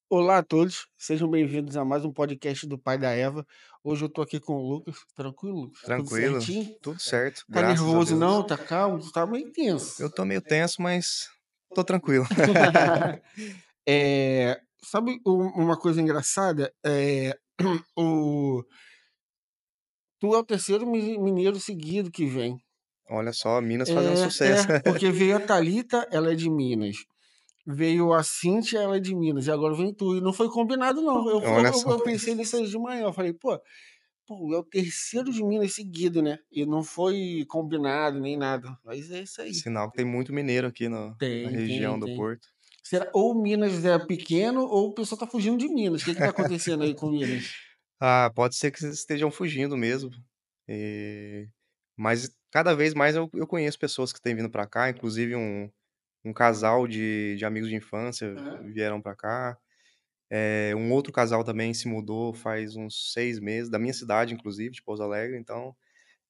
Olá a todos, sejam bem-vindos a mais um podcast do Pai da Eva. Hoje eu tô aqui com o Lucas. Tranquilo, Lucas? Tudo Tranquilo, certinho? tudo certo, Tá graças a nervoso não? Deus. Tá calmo? Tu tá meio tenso. Eu tô meio tenso, mas tô tranquilo. Sabe uma coisa engraçada? O, Tu é o terceiro mineiro seguido que vem. Olha só, Minas fazendo sucesso. Porque veio a Thalita, ela é de Minas. Veio a Cíntia, ela é de Minas. E agora vem tu. E não foi combinado, não. Eu, Olha eu, só, eu pensei nisso hoje de manhã. Eu falei, pô, é o terceiro de Minas seguido, né? E não foi combinado nem nada. Mas é isso aí. sinal que tem muito mineiro aqui na Tem, tem, região do tem. Porto. Será, ou Minas é pequeno, ou o pessoal tá fugindo de Minas. O que que tá acontecendo aí com Minas? Ah, pode ser que vocês estejam fugindo mesmo. e- Mas cada vez mais eu conheço pessoas que têm vindo pra cá, inclusive um casal de amigos de infância Aham. vieram pra cá. Um outro casal também se mudou faz uns 6 meses, da minha cidade, inclusive, de Pouso Alegre. Então,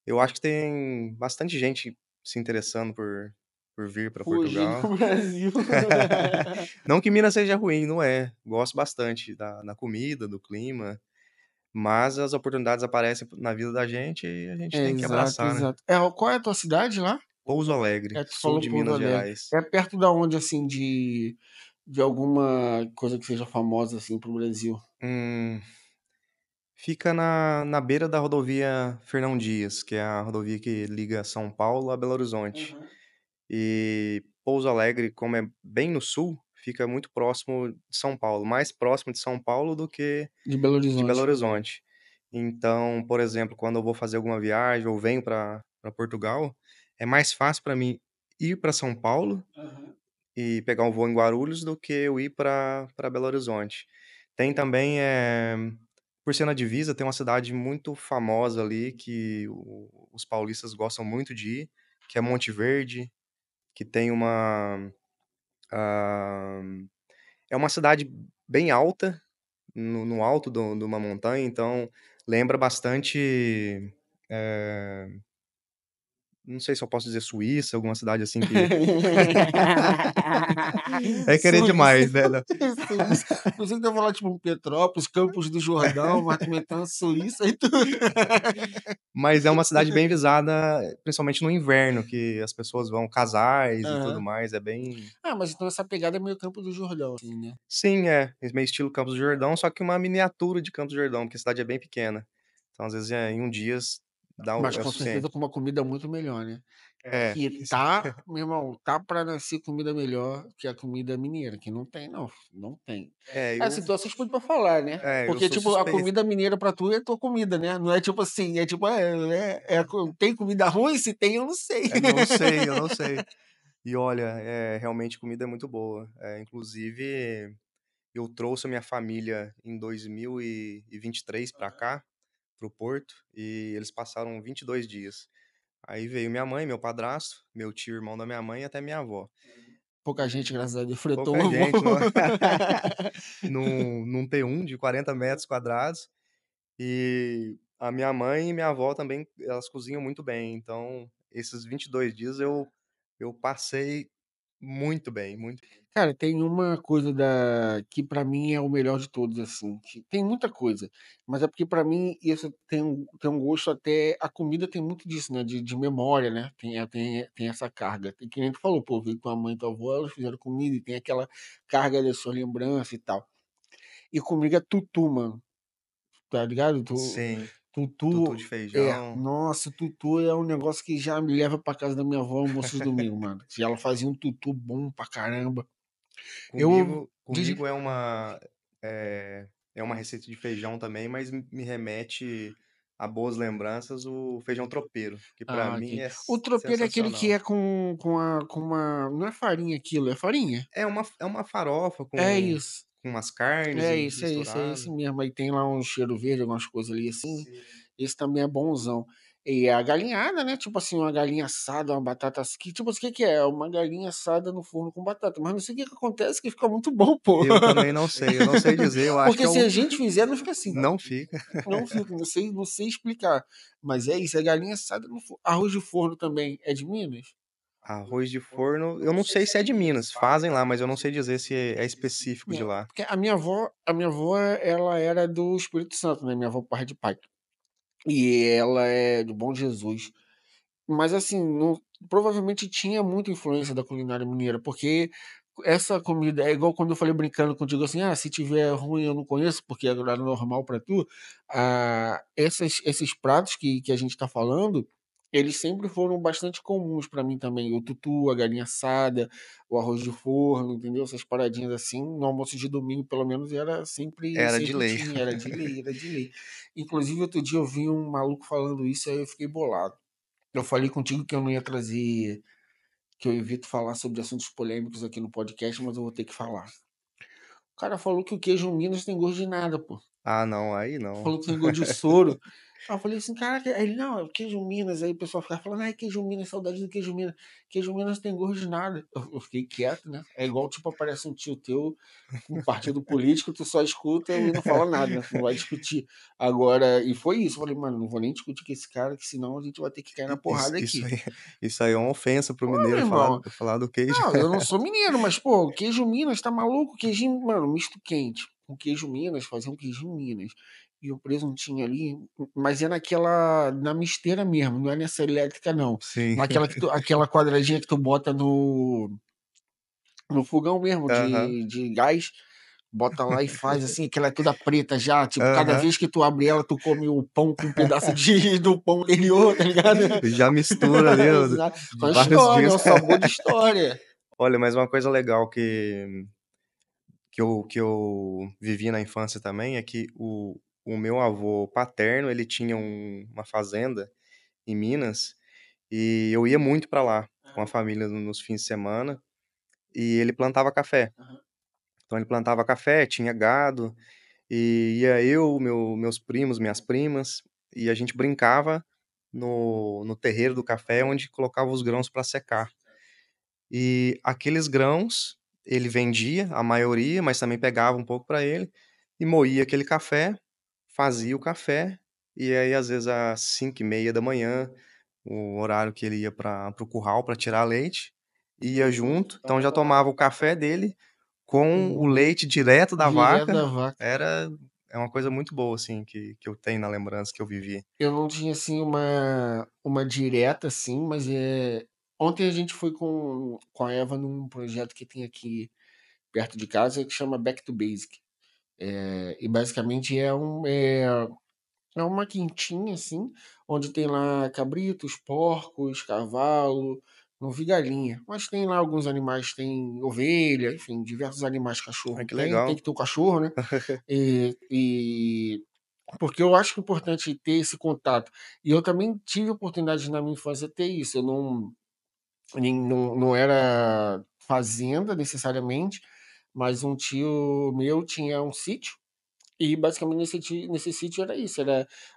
eu acho que tem bastante gente se interessando por vir para Fugir Portugal. do Brasil. Não que Minas seja ruim, não é. Gosto bastante da comida, do clima, mas as oportunidades aparecem na vida da gente e a gente tem que Exato, abraçar, né. exato. Qual é a tua cidade lá? Pouso Alegre, Tu sul falou de Pouso Minas Alegre. Gerais. É perto da onde, assim, de alguma coisa que seja famosa, assim, pro Brasil? Hum, Fica na beira da rodovia Fernão Dias, que é a rodovia que liga São Paulo a Belo Horizonte. Aham. E Pouso Alegre, como é bem no sul, fica muito próximo de São Paulo, mais próximo de São Paulo do que De Belo de Belo Horizonte. Horizonte. Então, por exemplo, quando eu vou fazer alguma viagem ou venho para Portugal, é mais fácil para mim ir para São Paulo Aham. e pegar um voo em Guarulhos do que eu ir para Belo Horizonte. Tem também, por ser na divisa, tem uma cidade muito famosa ali que os paulistas gostam muito de ir, que é Monte Verde, que tem ah, é uma cidade bem alta, no alto de uma montanha, então lembra bastante, eh, não sei se eu posso dizer Suíça, alguma cidade assim que é querer Suíça. demais, né, não. Suíça. Pensei que tu ia falar, tipo, Petrópolis, Campos do Jordão, mas tu meteu uma Suíça e tudo. Mas é uma cidade bem visada, principalmente no inverno, que as pessoas vão, casais e tudo Aham. mais, é bem. Mas então essa pegada é meio Campos do Jordão, assim, né? Sim, é meio estilo Campos do Jordão, só que uma miniatura de Campos do Jordão, porque a cidade é bem pequena. Então, às vezes, em um dia Mas é o com certeza suficiente. com uma comida muito melhor, né? É, Que tá, meu irmão, tá pra nascer comida melhor que a comida mineira, que não tem, não. Não tem. é, É, eu assim, tu é suspeito pra falar, né? eu Porque, sou tipo, a suspeito. comida mineira pra tu é tua comida, né? Não é tipo assim, é tipo, tem comida ruim? Se tem, eu não sei. Não sei, eu não sei. E olha, realmente comida é muito boa. Inclusive, eu trouxe a minha família em 2023 para cá, para o Porto, e eles passaram 22 dias. Aí veio minha mãe, meu padrasto, meu tio, irmão da minha mãe e até minha avó. Pouca gente, E graças a Deus, fretou pouca uma voo. gente, num T1 de 40 metros quadrados. E a minha mãe e minha avó também, elas cozinham muito bem. Então, esses 22 dias eu passei muito bem, muito. Cara, tem uma coisa que pra mim é o melhor de todos, assim. Tem muita coisa, mas é porque pra mim isso tem um gosto até. A comida tem muito disso, né? De memória, né? Tem essa carga. E que nem tu falou, pô, veio tua mãe e tua avó, elas fizeram comida e tem aquela carga da sua lembrança e tal. E comigo é tutu, mano. Tá ligado? Sim, tutu de Tutu. feijão. Nossa, tutu é um negócio que já me leva pra casa da minha avó almoço de domingo, mano. Que ela fazia um tutu bom pra caramba. Eu. Comigo é é uma receita de feijão também, mas me remete a boas lembranças o feijão tropeiro, que pra mim Ok. é O tropeiro é aquele que sensacional. é com uma. Não é farinha aquilo, é farinha? É uma farofa É isso. com umas carnes É isso, é esse misturada. mesmo. Aí tem lá um cheiro verde, algumas coisas ali assim. Sim. Esse também é bonzão. E a galinhada, né? Tipo assim, uma galinha assada, uma batata assim. Tipo, o que que é? Uma galinha assada no forno com batata. Mas não sei o que que acontece que fica muito bom, pô. Eu também não sei, eu não sei dizer, eu acho que Porque é se o a gente fizer, não fica assim. não fica. Não fica, não sei explicar. Mas é isso, é galinha assada no forno. Arroz de forno também é de Minas? Arroz de forno, eu não sei se é de Minas, fazem lá, mas eu não sei dizer se é específico de É, lá. porque a minha avó, ela era do Espírito Santo, né, minha avó por parte de pai. E ela é do Bom Jesus. Mas assim, provavelmente tinha muita influência da culinária mineira, porque essa comida é igual quando eu falei brincando contigo assim, se tiver ruim eu não conheço, porque era normal para tu. Esses pratos que a gente está falando, eles sempre foram bastante comuns para mim também. O tutu, a galinha assada, o arroz de forno, entendeu? Essas paradinhas assim, no almoço de domingo, pelo menos, era sempre, Era de sempre lei. tinha, era de lei, era de lei. Inclusive, outro dia eu vi um maluco falando isso, aí eu fiquei bolado. Eu falei contigo que eu não ia trazer, que eu evito falar sobre assuntos polêmicos aqui no podcast, mas eu vou ter que falar. O cara falou que o queijo Minas tem gosto de nada, pô. Ah, não, aí não. Falou que tem gosto de soro. Aí eu falei assim, caraca, aí ele, não, é o queijo Minas. Aí o pessoal ficava falando, ai, queijo Minas, saudade do queijo Minas. Queijo Minas tem gosto de nada. Eu fiquei quieto, né? É igual, tipo, aparece um tio teu com um partido político, tu só escuta e não fala nada, né? Tu não vai discutir. Agora, e foi isso. Eu falei, mano, não vou nem discutir com esse cara, que senão a gente vai ter que cair na Isso, porrada isso aqui. aí, isso aí é uma ofensa pro Pô, meu mineiro falar, irmão, falar do queijo. não, eu não sou mineiro, mas, pô, queijo Minas, tá maluco? Queijinho, mano, misto quente. Com queijo Minas, fazer um queijinho Minas. E o presuntinho ali, mas é na misteira mesmo, não é nessa elétrica, não. Sim. Aquela quadradinha que tu bota no fogão mesmo, Aham. de gás, bota lá e faz assim, que ela é toda preta já, tipo, cada Aham. vez que tu abre ela, tu come o pão com um pedaço do pão anterior, tá ligado? Já mistura ali, ó, Exato. Com de a vários história, é dias. um sabor de história. Olha, mas uma coisa legal que eu vivi na infância também é que o meu avô paterno, ele tinha uma fazenda em Minas e eu ia muito pra lá com a família nos fins de semana e ele plantava café. Então ele plantava café, tinha gado e ia eu, meus primos, minhas primas e a gente brincava no terreiro do café onde colocava os grãos para secar. E aqueles grãos, ele vendia a maioria, mas também pegava um pouco para ele, e moía aquele café, fazia o café, e aí às vezes às 5:30 da manhã, o horário que ele ia para o curral para tirar leite, ia junto, então já tomava o café dele com o Uhum. leite direto da Direto vaca, da vaca. é uma coisa muito boa assim que eu tenho na lembrança que eu vivi. Eu não tinha assim uma direta assim, mas ontem a gente foi com a Eva num projeto que tem aqui perto de casa que chama Back to Basic. E basicamente é uma quintinha assim, onde tem lá cabritos, porcos, cavalo, não vi galinha, mas tem lá alguns animais, tem ovelha, enfim, diversos animais, Ai, cachorro que tem legal. que ter o cachorro, né? E porque eu acho que é importante ter esse contato. E eu também tive oportunidade na minha infância ter isso. Eu não era fazenda necessariamente, mas um tio meu tinha um sítio. E basicamente nesse sítio era isso.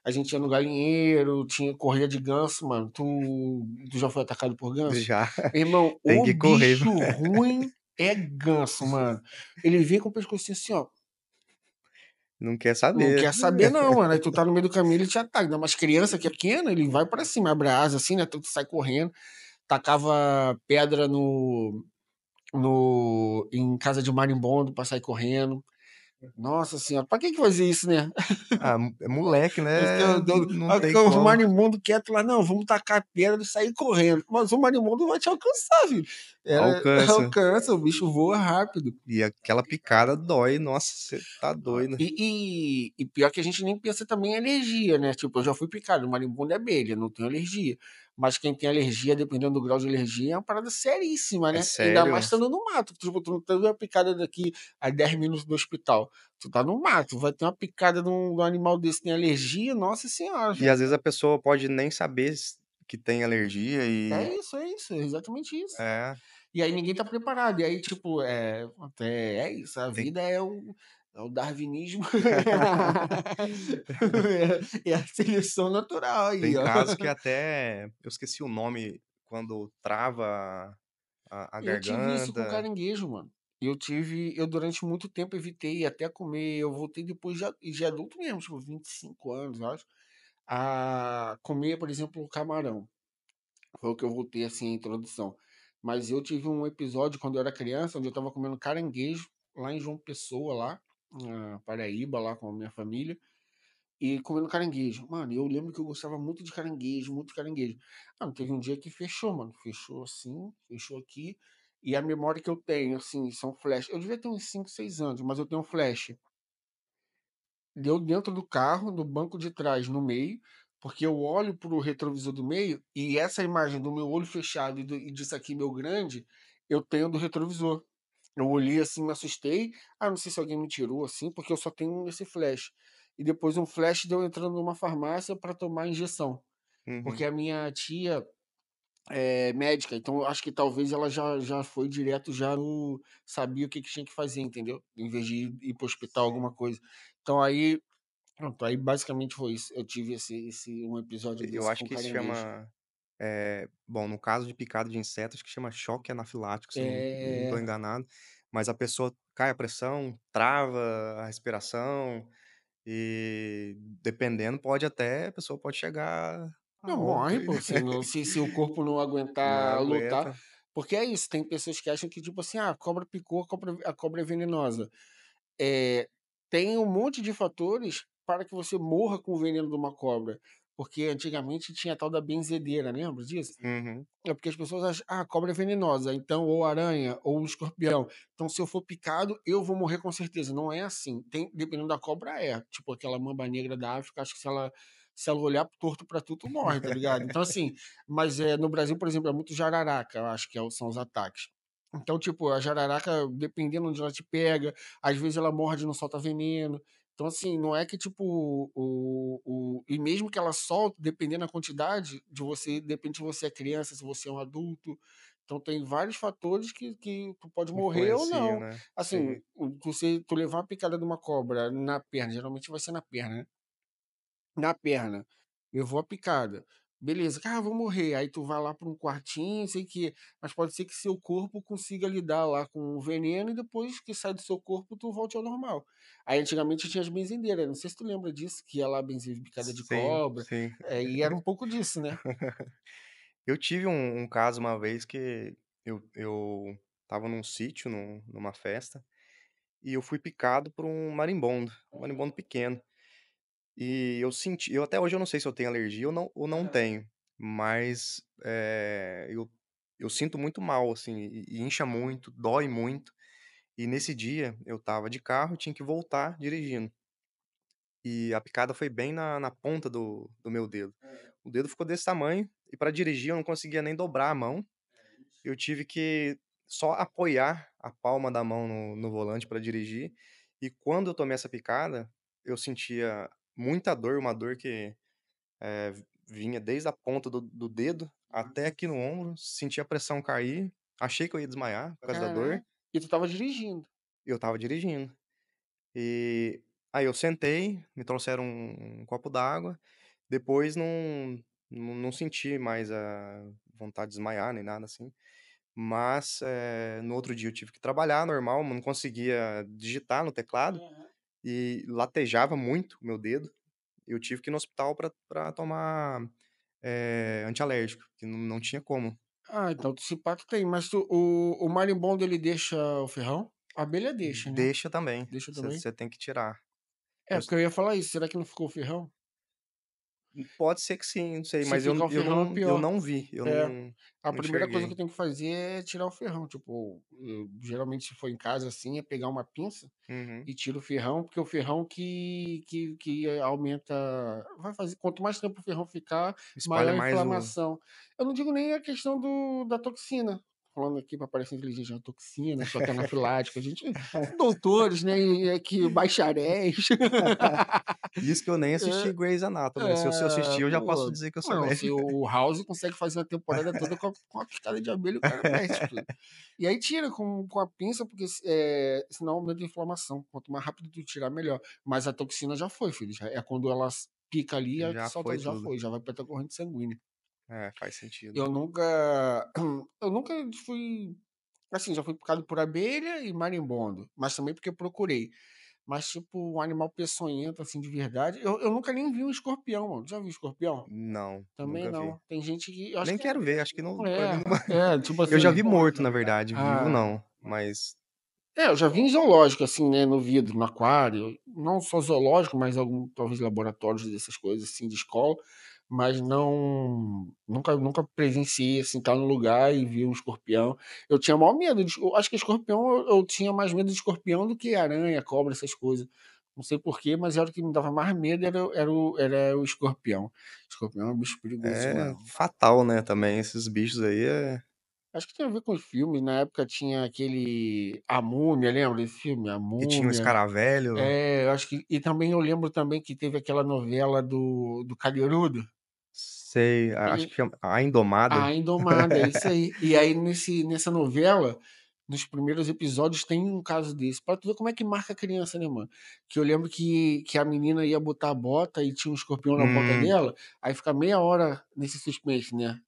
A gente ia no galinheiro, tinha corrida de ganso, mano. Tu já foi atacado por ganso? Já Meu irmão, tem o que correr. bicho ruim é ganso, mano. Ele vem com o pescocinho assim, ó. Não quer Não saber. quer saber, não, mano. Aí tu tá no meio do caminho, ele te ataca. Ainda mais criança que é pequena, ele vai pra cima, abre a asa assim, né? Tu sai correndo, tacava pedra em casa de marimbondo pra sair correndo. Nossa senhora, pra que fazia isso, né? Ah, é moleque, Esse né? é Não tem o como. marimbondo quieto lá, não, vamos tacar pedra e sair correndo. Mas o marimbondo vai te alcançar, filho. Alcança. Alcança, o bicho voa rápido. E aquela picada dói. Nossa, você tá doido. E pior que a gente nem pensa também em alergia, né? Tipo, eu já fui picado, marimbondo é abelha, não tenho alergia. Mas quem tem alergia, dependendo do grau de alergia, é uma parada seríssima, É né? Ainda mais sério. estando no mato. Tipo, tu não teve uma picada daqui a 10 minutos do hospital. Tu tá no mato, vai ter uma picada de um animal desse que tem alergia, nossa senhora, E filho. às vezes a pessoa pode nem saber que tem alergia É isso, é exatamente isso. é, E aí ninguém tá preparado. E aí, tipo, é isso, a tem vida é o darwinismo. É a seleção natural aí, tem ó. casos que até eu esqueci o nome quando trava a Eu tive isso com garganta. caranguejo, mano. Eu durante muito tempo evitei até comer, eu voltei depois de adulto mesmo, tipo, 25 anos, eu acho, a comer, por exemplo, camarão. Foi o que eu voltei assim, a introdução. mas eu tive um episódio quando eu era criança, onde eu estava comendo caranguejo lá em João Pessoa, lá, na Paraíba, lá com a minha família, e comendo caranguejo. Mano, eu lembro que eu gostava muito de caranguejo, muito de caranguejo. Mano, teve um dia que fechou, mano. Fechou assim, fechou aqui. E a memória que eu tenho, assim, são flash. Eu devia ter uns 5, 6 anos, mas eu tenho um flash. Deu dentro do carro, no banco de trás, no meio, porque eu olho pro retrovisor do meio e essa imagem do meu olho fechado e disso aqui, meu grande, eu tenho do retrovisor. Eu olhei assim, me assustei. Ah, não sei se alguém me tirou assim, porque eu só tenho esse flash. E depois um flash deu entrando numa farmácia para tomar injeção. Porque Uhum. a minha tia é médica, então eu acho que talvez ela já foi direto, já no, sabia o que, que tinha que fazer, entendeu? Em vez de ir pro hospital, alguma coisa. Então aí, pronto, aí basicamente foi isso. Eu tive um episódio Eu desse acho com que isso caranguejo. chama, bom, no caso de picada de inseto, acho que chama choque anafilático, se eu não É. estou enganado, mas a pessoa cai a pressão, trava a respiração e dependendo pode até a pessoa pode chegar Não, a óbito morre, aí, pô, se o corpo não não aguentar lutar. aguenta. Porque é isso, tem pessoas que acham que, tipo assim, ah, a cobra picou, a cobra é venenosa. É, tem um monte de fatores para que você morra com o veneno de uma cobra. Porque antigamente tinha a tal da benzedeira, lembra disso? Uhum. É porque as pessoas acham, ah, a cobra é venenosa, então, ou aranha, ou um escorpião. Então, se eu for picado, eu vou morrer com certeza. Não é assim. Tem, dependendo da cobra, é. Tipo aquela mamba negra da África, acho que se ela olhar torto pra tu, tu morre, tá ligado? Então, assim, mas no Brasil, por exemplo, é muito jararaca, eu acho que são os ataques. Então, tipo, a jararaca, dependendo onde ela te pega, às vezes ela morde e não solta veneno. Então, assim, não é que, tipo, e mesmo que ela solte, dependendo da quantidade, depende se você é criança, se você é um adulto. Então, tem vários fatores que tu pode morrer ou Influencia, não. né. Assim, Sim. tu levar uma picada de uma cobra na perna, geralmente vai ser na perna, né? Na perna, levou a picada. Beleza, cara, vou morrer. Aí tu vai lá para um quartinho, sei que, mas pode ser que seu corpo consiga lidar lá com o veneno e depois que sai do seu corpo tu volte ao normal. Aí antigamente tinha as benzendeiras, não sei se tu lembra disso, que ia lá benzer picada de Sim, cobra, sim. e era um pouco disso, né? Eu tive um caso uma vez que eu estava num sítio, numa festa, e eu fui picado por um marimbondo pequeno. E eu até hoje eu não sei se eu tenho alergia ou não tenho, mas, eu sinto muito mal, assim, e incha muito, dói muito. E nesse dia eu estava de carro, tinha que voltar dirigindo, e a picada foi bem na ponta do meu dedo. O dedo ficou desse tamanho, e para dirigir eu não conseguia nem dobrar a mão, eu tive que só apoiar a palma da mão no volante para dirigir, e quando eu tomei essa picada, eu sentia muita dor, uma dor que, vinha desde a ponta do dedo até aqui no ombro, senti a pressão cair, achei que eu ia desmaiar por causa da dor, Caraca. E tu tava dirigindo. e eu estava dirigindo. E aí eu sentei, me trouxeram um copo d'água, depois não senti mais a vontade de desmaiar nem nada assim. Mas, no outro dia eu tive que trabalhar normal, não conseguia digitar no teclado Aham. e latejava muito o meu dedo. Eu tive que ir no hospital pra tomar, antialérgico, que não tinha como. Ah, então esse pá tem, mas o marimbondo ele deixa o ferrão? A abelha deixa, né? Deixa também, Deixa também? você tem que tirar. É, Eu s porque eu ia falar isso, será que não ficou o ferrão? Pode ser que sim, não sei, Se mas ficar o ferrão é eu pior. não vi, eu É, a não primeira coisa que eu enxerguei. tenho que fazer é tirar o ferrão, tipo, geralmente se for em casa assim, é pegar uma pinça Uhum. e tira o ferrão, porque o ferrão que aumenta, vai fazer, quanto mais tempo o ferrão ficar, Espalha maior a mais o inflamação. Eu não digo nem a questão da toxina, falando aqui para parecer inteligente, a toxina, choque anafilático, a gente, doutores, né, e aqui bacharéis. Isso que eu nem assisti Grey's Anatomy, né, se eu assistir eu já posso Pô, dizer que eu sou não, se médico. o House consegue fazer uma temporada toda com a picada de abelha, o cara mete tudo. E aí tira com a pinça, porque senão aumenta a inflamação. Quanto mais rápido tu tirar, melhor. Mas a toxina já foi, filho. É quando ela pica ali, a que Já solta foi já tudo. foi, já vai pra tua corrente sanguínea. É, faz sentido. Eu nunca. Eu nunca fui. Assim, já fui picado por abelha e marimbondo, mas também porque eu procurei. mas tipo um animal peçonhento, assim, de verdade. Eu nunca nem vi um escorpião, mano. Já viu escorpião? Não, Também nunca vi. não. Tem gente que. Eu acho Nem que quero ver, acho que não, pra mim não. tipo Eu já assim. vi morto, na verdade, vivo Ah, não, mas eu já vi em zoológico, assim, né, no vidro, no aquário, não só zoológico, mas algum, talvez laboratórios dessas coisas, assim, de escola, mas não, nunca presenciei, assim, estar no lugar e vi um escorpião. Eu tinha maior medo, eu acho que escorpião, eu tinha mais medo de escorpião do que aranha, cobra, essas coisas. Não sei por quê, mas era o que me dava mais medo, era o escorpião. Escorpião é um bicho perigoso é mesmo. fatal, né, também, esses bichos aí Acho que tem a ver com os filmes, na época tinha aquele A Múmia, lembra desse filme? A que tinha um Múmia. escaravelho, Eu acho que e também eu lembro também que teve aquela novela do Calheirudo, sei, acho e que chama A Indomada. a Indomada, é isso aí. E aí nessa novela, nos primeiros episódios tem um caso desse, pra tu ver como é que marca a criança, né, mano. Que eu lembro que a menina ia botar a bota e tinha um escorpião na bota Hum. dela, aí fica meia hora nesse suspense, né.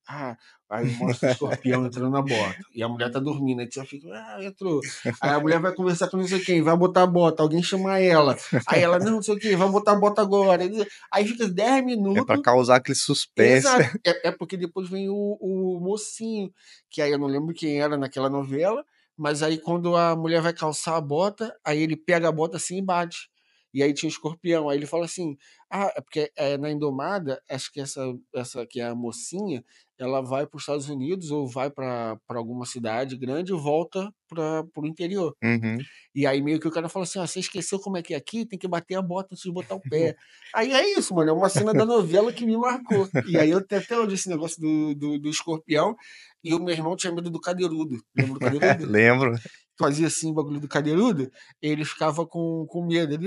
Aí mostra o escorpião entrando na bota, e a mulher tá dormindo, aí tu já fica: "Ah, entrou". Aí a mulher vai conversar com não sei quem, vai botar a bota, alguém chama ela, aí ela: "Não, não sei o quê, vai botar a bota agora". Aí fica 10 É pra minutos. causar aquele suspense. Exato. É porque depois vem o mocinho, que aí eu não lembro quem era naquela novela, mas aí quando a mulher vai calçar a bota, aí ele pega a bota assim e bate. E aí tinha o escorpião. Aí ele fala assim: é porque na Indomada, acho que essa que é a mocinha, ela vai para os Estados Unidos ou vai para alguma cidade grande e volta para o interior. Uhum. E aí meio que o cara fala assim: você esqueceu como é que é aqui? Tem que bater a bota antes de botar o pé. Aí é isso, mano. É uma cena da novela que me marcou. E aí eu tenho até hoje esse negócio do escorpião. E o meu irmão tinha medo do cadeirudo. Lembra do cadeirudo? Lembro. Fazia assim o bagulho do cadeirudo. Ele ficava com medo. Ele,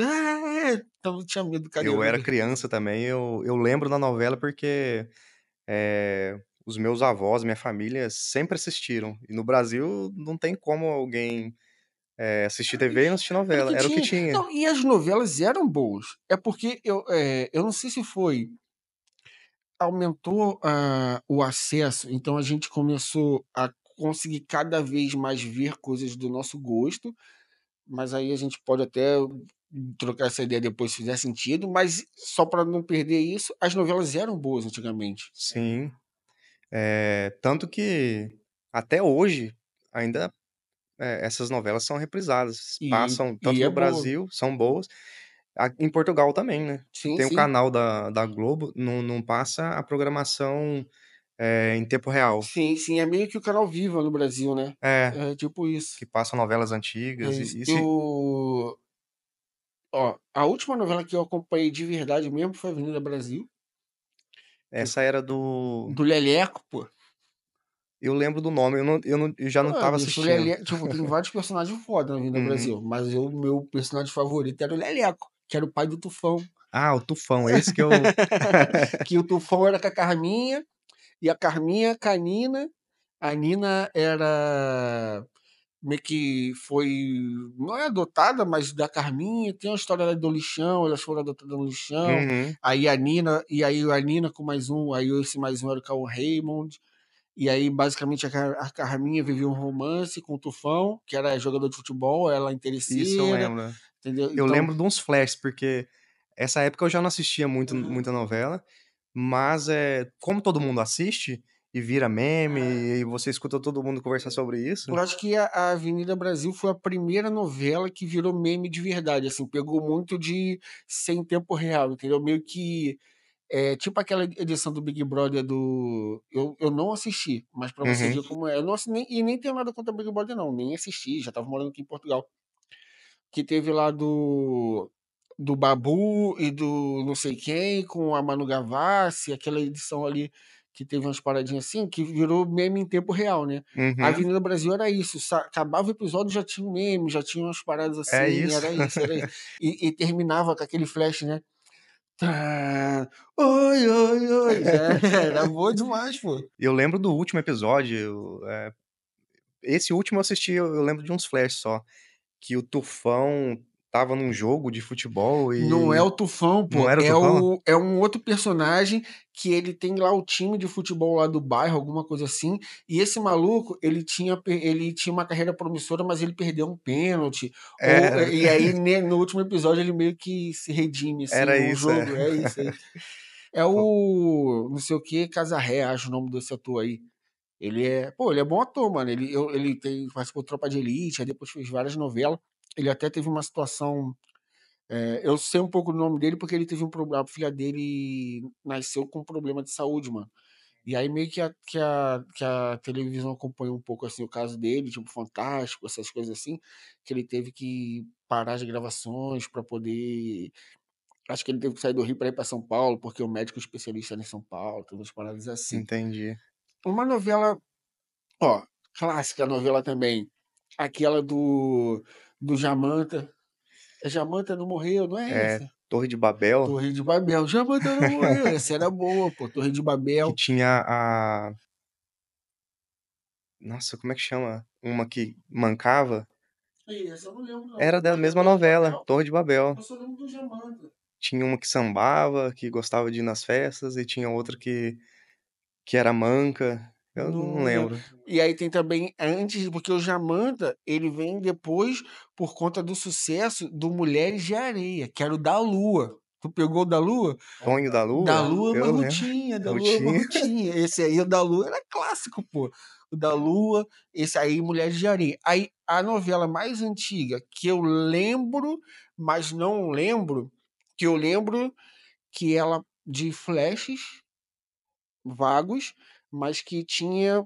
então eu tinha medo do Eu era cadeirudo. criança também, eu lembro da novela porque, os meus avós, minha família sempre assistiram. E no Brasil não tem como alguém, assistir TV e não assistir Era o novela, que era o que tinha. tinha. Não, e as novelas eram boas. É porque eu não sei se foi aumentou o acesso, então a gente começou a conseguir cada vez mais ver coisas do nosso gosto, mas aí a gente pode até trocar essa ideia depois se fizer sentido, mas só para não perder isso, as novelas eram boas antigamente. Sim, tanto que até hoje ainda, essas novelas são reprisadas, passam E tanto é no boa. Brasil, são boas, em Portugal também, né. Sim, Tem o sim. canal da Globo, não passa a programação, em tempo real. Sim, sim. É meio que o canal Viva no Brasil, né? É, É tipo que isso. passam novelas É antigas isso. e se A última novela que eu acompanhei de verdade mesmo foi Avenida Brasil, que essa era do do Leleco, pô. eu lembro do nome, eu já não Pô, estava bicho, o assistindo. Leleco, tipo, tem vários personagens foda na Avenida Uhum. Brasil, mas o meu personagem favorito era o Leleco, que era o pai do Tufão. Ah, o Tufão, esse que eu Que o Tufão era com a Carminha, e a Carminha com a Nina. A Nina era meio que foi, não é adotada, mas da Carminha. Tem uma história lá do Lixão, elas foram adotadas no Lixão. Uhum. Aí a Nina com mais um, aí esse mais um era o Cauã Raymond. E aí, basicamente, a Carminha vivia um romance com o Tufão, que era jogador de futebol, ela Isso eu interesseira, lembro. entendeu? Eu Então, lembro de uns flashes, porque essa época eu já não assistia muita novela, mas, como todo mundo assiste e vira meme, e você escuta todo mundo conversar sobre isso. eu acho que a Avenida Brasil foi a primeira novela que virou meme de verdade, assim, pegou muito de ser em tempo real, entendeu? Meio que, tipo aquela edição do Big Brother do... Eu não assisti, mas pra você Uhum, ver como é. Eu não, e nem tenho nada contra o Big Brother, não, nem assisti, já tava morando aqui em Portugal. Que teve lá do Babu e do não sei quem, com a Manu Gavassi, aquela edição ali que teve umas paradinhas assim, que virou meme em tempo real, né? A uhum. Avenida Brasil era isso, acabava o episódio já tinha um meme, já tinha umas paradas É assim, isso. era isso, era isso. E terminava com aquele flash, né? Tá, oi, oi, oi. Já era boa demais, pô. Eu lembro do último episódio, esse último eu assisti, eu lembro de uns flashes só, que o Tufão estava num jogo de futebol Não é e o Tufão, não pô. era o Tufão? É um outro personagem que ele tem lá o time de futebol lá do bairro, alguma coisa assim. E esse maluco, ele tinha uma carreira promissora, mas ele perdeu um pênalti. Era, E aí, no último episódio, ele meio que se redime, assim, era num isso, é. jogo. É isso aí. É o não sei o que, Casarré, acho o nome desse ator aí. Ele é bom ator, mano. Ele participou de Tropa de Elite, aí depois fez várias novelas. Ele até teve uma situação. Eu sei um pouco do nome dele porque ele teve um problema. A filha dele nasceu com um problema de saúde, mano. E aí meio que a televisão acompanhou um pouco assim o caso dele, tipo Fantástico, essas coisas assim, que ele teve que parar as gravações pra poder. Acho que ele teve que sair do Rio pra ir pra São Paulo, porque o médico especialista era em São Paulo, todas as paradas assim. Entendi. Uma novela, ó, clássica novela também. Aquela do Jamanta. É Jamanta não morreu, não é É, essa? Torre de Babel, Torre de Babel. Jamanta não morreu. Essa era boa, pô. Torre de que Babel. tinha a nossa, como é que chama? Uma que mancava, Ih, essa eu não lembro, não. era da Mas da mesma Torre de novela, Babel? Torre de Babel. Eu só lembro do Jamanta. Tinha uma que sambava, que gostava de ir nas festas, e tinha outra que era manca. Eu não Não lembro. lembro. E aí tem também, antes, porque o Jamanta, ele vem depois por conta do sucesso do Mulheres de Areia, que era o da Lua. Tu pegou o da Lua? Tonho da Da Lua? Lua Eu lembro. Marrutinha, da Eu Lua tinha. Marrutinha. Esse aí, o da Lua, era clássico, pô. O da Lua, esse aí, Mulheres de Areia. Aí, a novela mais antiga que eu lembro, mas não lembro, que eu lembro que ela, de flashes vagos, mas que tinha,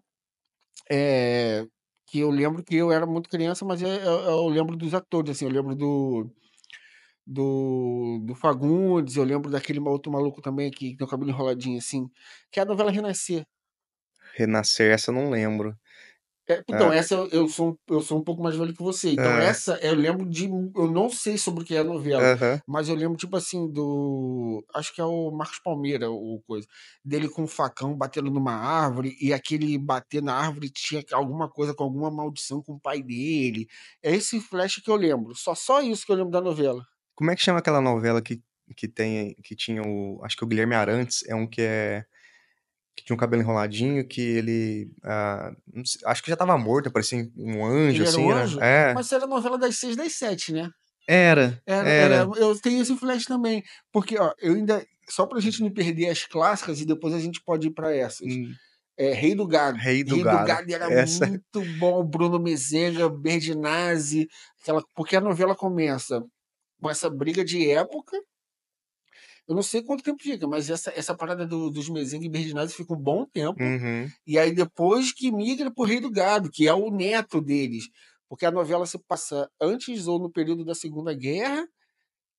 que eu lembro que eu era muito criança, mas eu lembro dos atores, assim, eu lembro do Fagundes, eu lembro daquele outro maluco também que tem o cabelo enroladinho assim, que é a novela Renascer. Renascer, essa eu não lembro. Então, Ah, essa eu sou um pouco mais velho que você. Então, ah, essa eu lembro de. Eu não sei sobre o que é a novela, aham. mas eu lembro, tipo assim, do. Acho que é o Marcos Palmeira, o coisa. Dele com um facão batendo numa árvore, e aquele bater na árvore tinha alguma coisa com alguma maldição com o pai dele. É esse flash que eu lembro. Só isso que eu lembro da novela. Como é que chama aquela novela que tinha acho que o Guilherme Arantes, é um que tinha um cabelo enroladinho, que ele, não sei, acho que já estava morto, parecia um anjo, Ele era assim, um era anjo, é, mas era novela das 6 das 7, né? era. Eu tenho esse flash também, porque ó, eu ainda só pra gente não perder as clássicas e depois a gente pode ir pra essas. Hum, Rei do Gado. Rei do Rei do Gado. Gado era Essa muito bom, Bruno Mezenga, Berdinazzi, porque a novela começa com essa briga de época. Eu não sei quanto tempo fica, mas essa parada dos Mezenga e Berdinazzi fica um bom tempo. uhum. E aí depois que migra pro Rei do Gado, que é o neto deles. Porque a novela se passa antes ou no período da Segunda Guerra,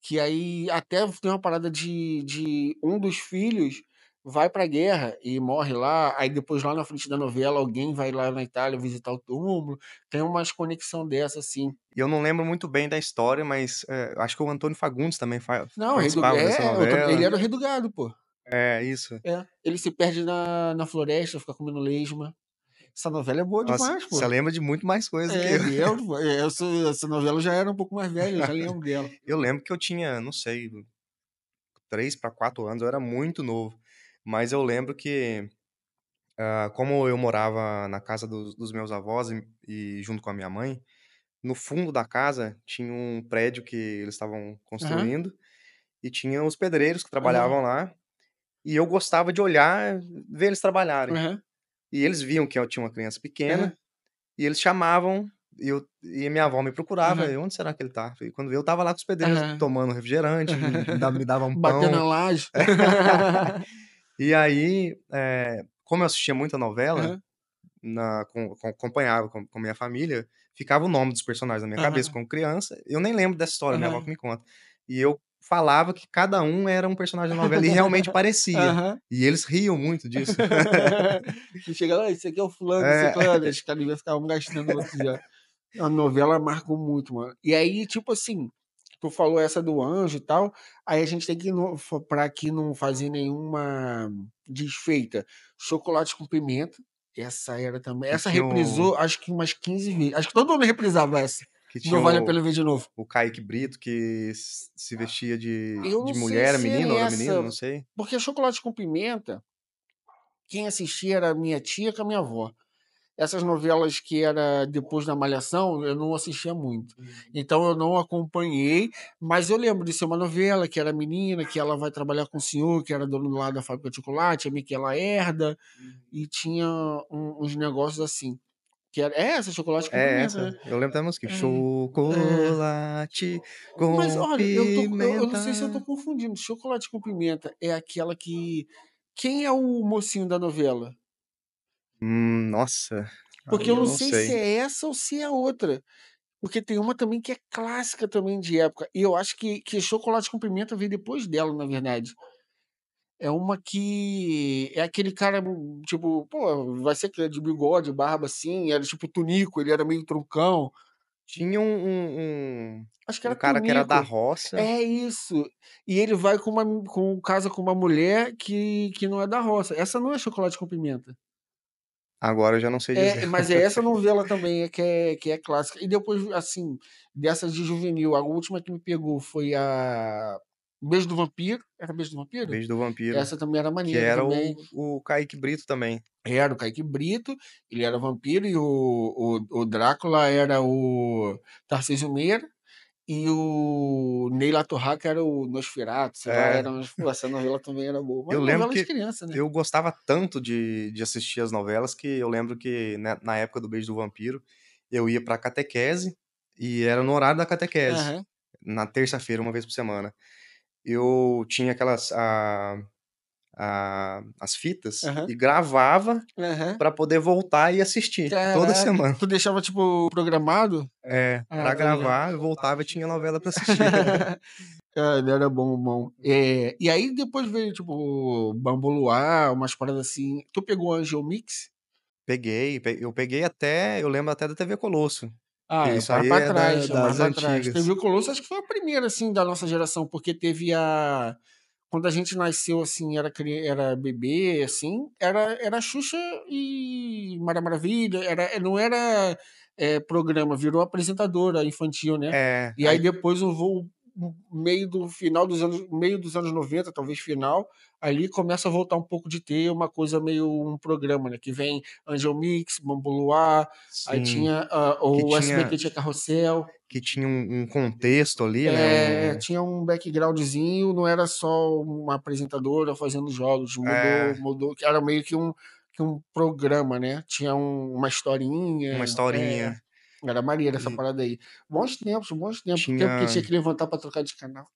que aí até tem uma parada de um dos filhos vai pra guerra e morre lá, aí depois lá na frente da novela alguém vai lá na Itália visitar o túmulo, tem umas conexão dessa assim. E eu não lembro muito bem da história, mas, acho que o Antônio Fagundes também Não, participava dessa ele novela. era o rei do gado, pô. É, isso. Ele se perde na floresta, fica comendo lesma. Essa novela é boa Nossa, demais, pô. você lembra de muito mais coisa do que eu. Lembro, pô. Essa novela já era um pouco mais velha, eu já lembro dela. Eu lembro que eu tinha, não sei, 3 para 4 anos, eu era muito novo. Mas eu lembro que, como eu morava na casa dos meus avós e junto com a minha mãe, no fundo da casa tinha um prédio que eles estavam Aham, construindo e tinha os pedreiros que aham, trabalhavam lá, e eu gostava de olhar, ver eles trabalharem. aham, E eles viam que eu tinha uma criança aham, pequena, e eles chamavam, e minha avó me procurava: aham, "E onde será que ele tá?" E quando eu estava lá com os pedreiros aham. tomando refrigerante, me davam Batendo na pão. laje. E aí, como eu assistia muita novela, Aham, acompanhava com minha família, ficava o nome dos personagens na minha cabeça aham, como criança. Eu nem lembro dessa história, minha avó que aham. me conta. E eu falava que cada um era um personagem da novela e realmente parecia. Aham. E eles riam muito disso. Tu chega lá, esse aqui é o fulano, É, ciclano, os caras iam ficar um gastando o outro já. A novela marcou muito, mano. E aí, tipo assim, tu falou essa do anjo e tal, aí a gente tem que, pra que não fazer nenhuma desfeita, chocolate com pimenta, essa era também, que essa tinha o reprisou acho que umas 15 vezes, acho que todo mundo reprisava essa. que Não tinha vale a pena ver de novo. o Kaique Brito que se vestia Eu não de sei mulher, era se menino é ou era menino, essa, não sei. porque Chocolate com Pimenta, quem assistia era minha tia com a minha avó. Essas novelas que era depois da Malhação, eu não assistia muito. Então eu não acompanhei, mas eu lembro de ser uma novela que era menina, que ela vai trabalhar com o senhor, que era dono lá da fábrica de chocolate, a mim que ela herda, e tinha uns negócios assim. Que era, é essa, Chocolate com É Pimenta, essa, né? eu lembro da música, É, é. chocolate Mas com olha, eu não sei se eu tô pimenta. confundindo. Chocolate com Pimenta é aquela que. Quem é o mocinho da novela? Nossa, Porque aí eu eu não não sei se sei. é essa ou se é outra. Porque tem uma também que é clássica também de época. E eu acho que Chocolate com Pimenta veio depois dela, na verdade. É uma que é aquele cara, tipo, pô, vai ser que é de bigode, barba assim, era tipo Tunico, ele era meio truncão. Tinha Acho que um era cara que era da Tunico. roça, É isso. E ele vai casa com uma mulher que não é da roça. Essa não é Chocolate com Pimenta. agora eu já não sei dizer. É, mas é essa novela também que é clássica. E depois, assim, dessas de juvenil, a última que me pegou foi a Beijo do Vampiro. Era Beijo do Vampiro? Beijo do Vampiro, Essa também era que maneira era também. o Kaique Brito também. Era o Kaique Brito, ele era vampiro, e o Drácula era o Tarcísio Meira, e o Ney Latorraca era o Nosferatu, sei lá, É, pô, essa novela também era boa. eu Mas lembro novela de que criança, né? eu gostava tanto de assistir as novelas que eu lembro que na época do Beijo do Vampiro, eu ia pra catequese e era no horário da catequese, Aham, na terça-feira, uma vez por semana. Eu tinha as fitas aham, e gravava aham. pra poder voltar e assistir toda Caraca, semana. tu deixava, tipo, programado? É, Ah, pra tô ligado. gravar, eu voltava e tinha novela pra assistir. Ah, ele era bom, bom. É, e aí depois veio, tipo, Bambu Luar, umas paradas assim. Tu pegou Angel Mix? Eu peguei até, eu lembro até da TV Colosso, que Ah, é isso mais aí pra é trás, é mais das pra trás. antigas. TV o Colosso acho que foi a primeira, assim, da nossa geração, porque teve a. Quando a gente nasceu, assim, era bebê, assim, era Xuxa e Mara Maravilha, não era programa, virou apresentadora infantil, né? É, E aí depois o voo, meio dos anos 90, talvez final, ali começa a voltar um pouco de ter uma coisa meio um programa, né? Que vem Angel Mix, Bambu Luar, aí sim, tinha que o tinha SBT tinha Carrossel. que tinha um contexto ali, né, um Tinha um backgroundzinho, não era só uma apresentadora fazendo jogos, é, mudou, que era meio que um programa, né? Tinha uma uma historinha, historinha. era maneira essa E parada aí. Bons tempos, tempo que tinha tinha que levantar pra trocar de canal.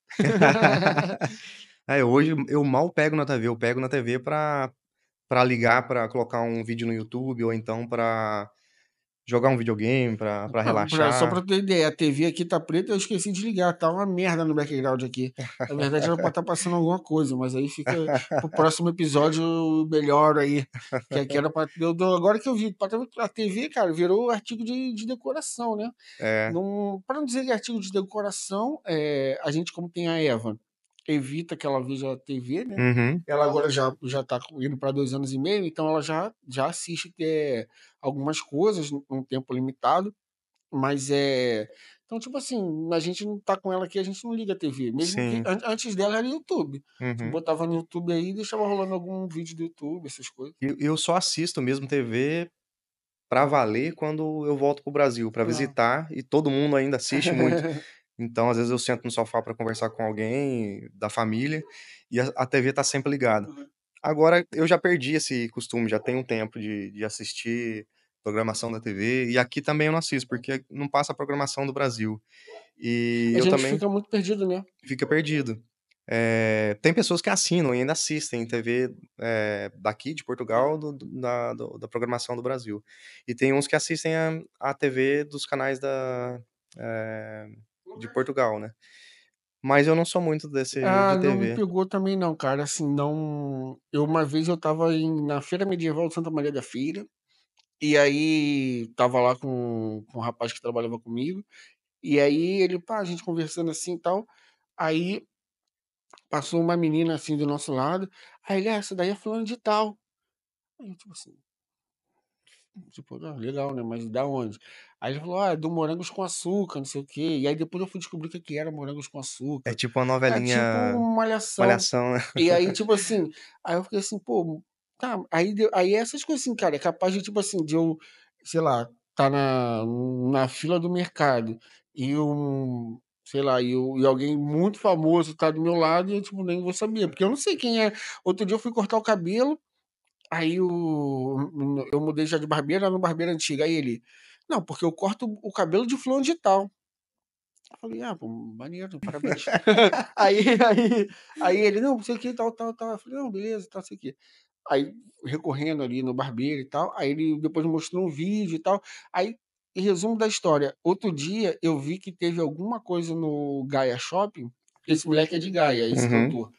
hoje eu mal pego na TV, eu pego na TV pra ligar, pra colocar um vídeo no YouTube ou então pra jogar um videogame, pra Não, só pra relaxar. ter ideia, a TV aqui tá preta, eu esqueci de ligar, tá uma merda no background aqui. Na verdade era pra estar passando alguma coisa, mas aí fica pro próximo episódio melhor aí. Que aqui era pra. Agora que eu vi, a TV, cara, virou artigo de decoração, né? É, Não, para não dizer que é artigo de decoração, a gente, como tem a Eva, evita que ela veja a TV, né? uhum, Ela agora já tá indo para 2 anos e meio, então ela já assiste algumas coisas num tempo limitado. Mas é. Então, tipo assim, a gente não tá com ela aqui, a gente não liga a TV. Mesmo que sim, antes dela era YouTube. Tu uhum. botava no YouTube aí e deixava rolando algum vídeo do YouTube, essas coisas. Eu só assisto mesmo TV pra valer quando eu volto pro Brasil, pra Não. visitar, e todo mundo ainda assiste muito. Então, às vezes, eu sento no sofá pra conversar com alguém da família e a TV tá sempre ligada. Agora, eu já perdi esse costume, já tem um tempo de assistir programação da TV, e aqui também eu não assisto, porque não passa a programação do Brasil. E A eu gente também fica muito perdido, né? fica perdido. Tem pessoas que assinam e ainda assistem TV, daqui de Portugal, da programação do Brasil. E tem uns que assistem a TV dos canais eh, de Portugal, né. Mas eu não sou muito desse Ah, de não me TV. pegou também não, cara. Assim, não. Uma vez eu tava na Feira Medieval de Santa Maria da Feira, e aí tava lá com um rapaz que trabalhava comigo, e aí ele, pá, a gente conversando assim e tal. Aí passou uma menina assim do nosso lado. Aí ele, essa daí é fulano de tal. Aí eu, tipo assim. Tipo, "Ah, legal, né, mas da onde?". Aí ele falou: "Ah, é do Morangos com Açúcar, não sei o quê". E aí depois eu fui descobrir o que que era Morangos com É Açúcar. tipo uma É tipo novelinha Malhação. Malhação, né. E aí, tipo assim, aí eu fiquei assim: "Pô, tá". Aí essas coisas assim, cara, é capaz de, tipo assim, de eu, sei lá, tá na fila do mercado e sei lá, e alguém muito famoso tá do meu lado e eu, tipo, nem vou saber, porque eu não sei quem é. Outro dia eu fui cortar o cabelo. Aí eu mudei já de barbeiro, era no barbeiro antigo. Aí ele: "Não, porque eu corto o cabelo de fulano de tal". Eu falei: "Ah, pô, maneiro, parabéns". Aí aí aí ele: "Não, não sei o que, tal, tal, tal". Eu falei: "Não, beleza, tal, sei o quê". Aí recorrendo ali no barbeiro e tal, aí ele depois me mostrou um vídeo e tal. Aí, em resumo da história, outro dia eu vi que teve alguma coisa no Gaia Shopping, porque esse moleque é de Gaia, esse Uhum. cantor.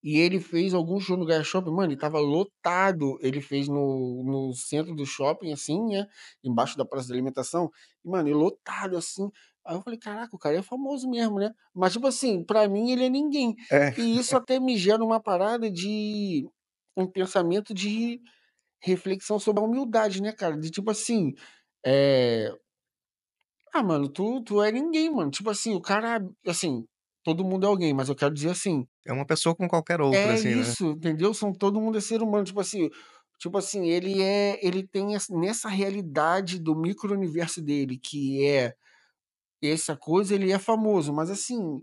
E ele fez algum show no Gaia Shopping, mano, e tava lotado. Ele fez no centro do shopping, assim, né? Embaixo da praça de alimentação. E, mano, e lotado, assim. Aí eu falei, caraca, o cara é famoso mesmo, né? Mas, tipo assim, pra mim ele é ninguém. É, E isso até me gera uma parada de um pensamento de reflexão sobre a humildade, né, cara? De tipo assim, é... ah, mano, tu é ninguém, mano. Tipo assim, o cara, assim, todo mundo é alguém, mas eu quero dizer assim, é uma pessoa como qualquer outra, é assim, né. isso, entendeu? São todo mundo é ser humano, tipo assim, ele tem nessa realidade do micro-universo dele, que é essa coisa, ele é famoso, mas assim,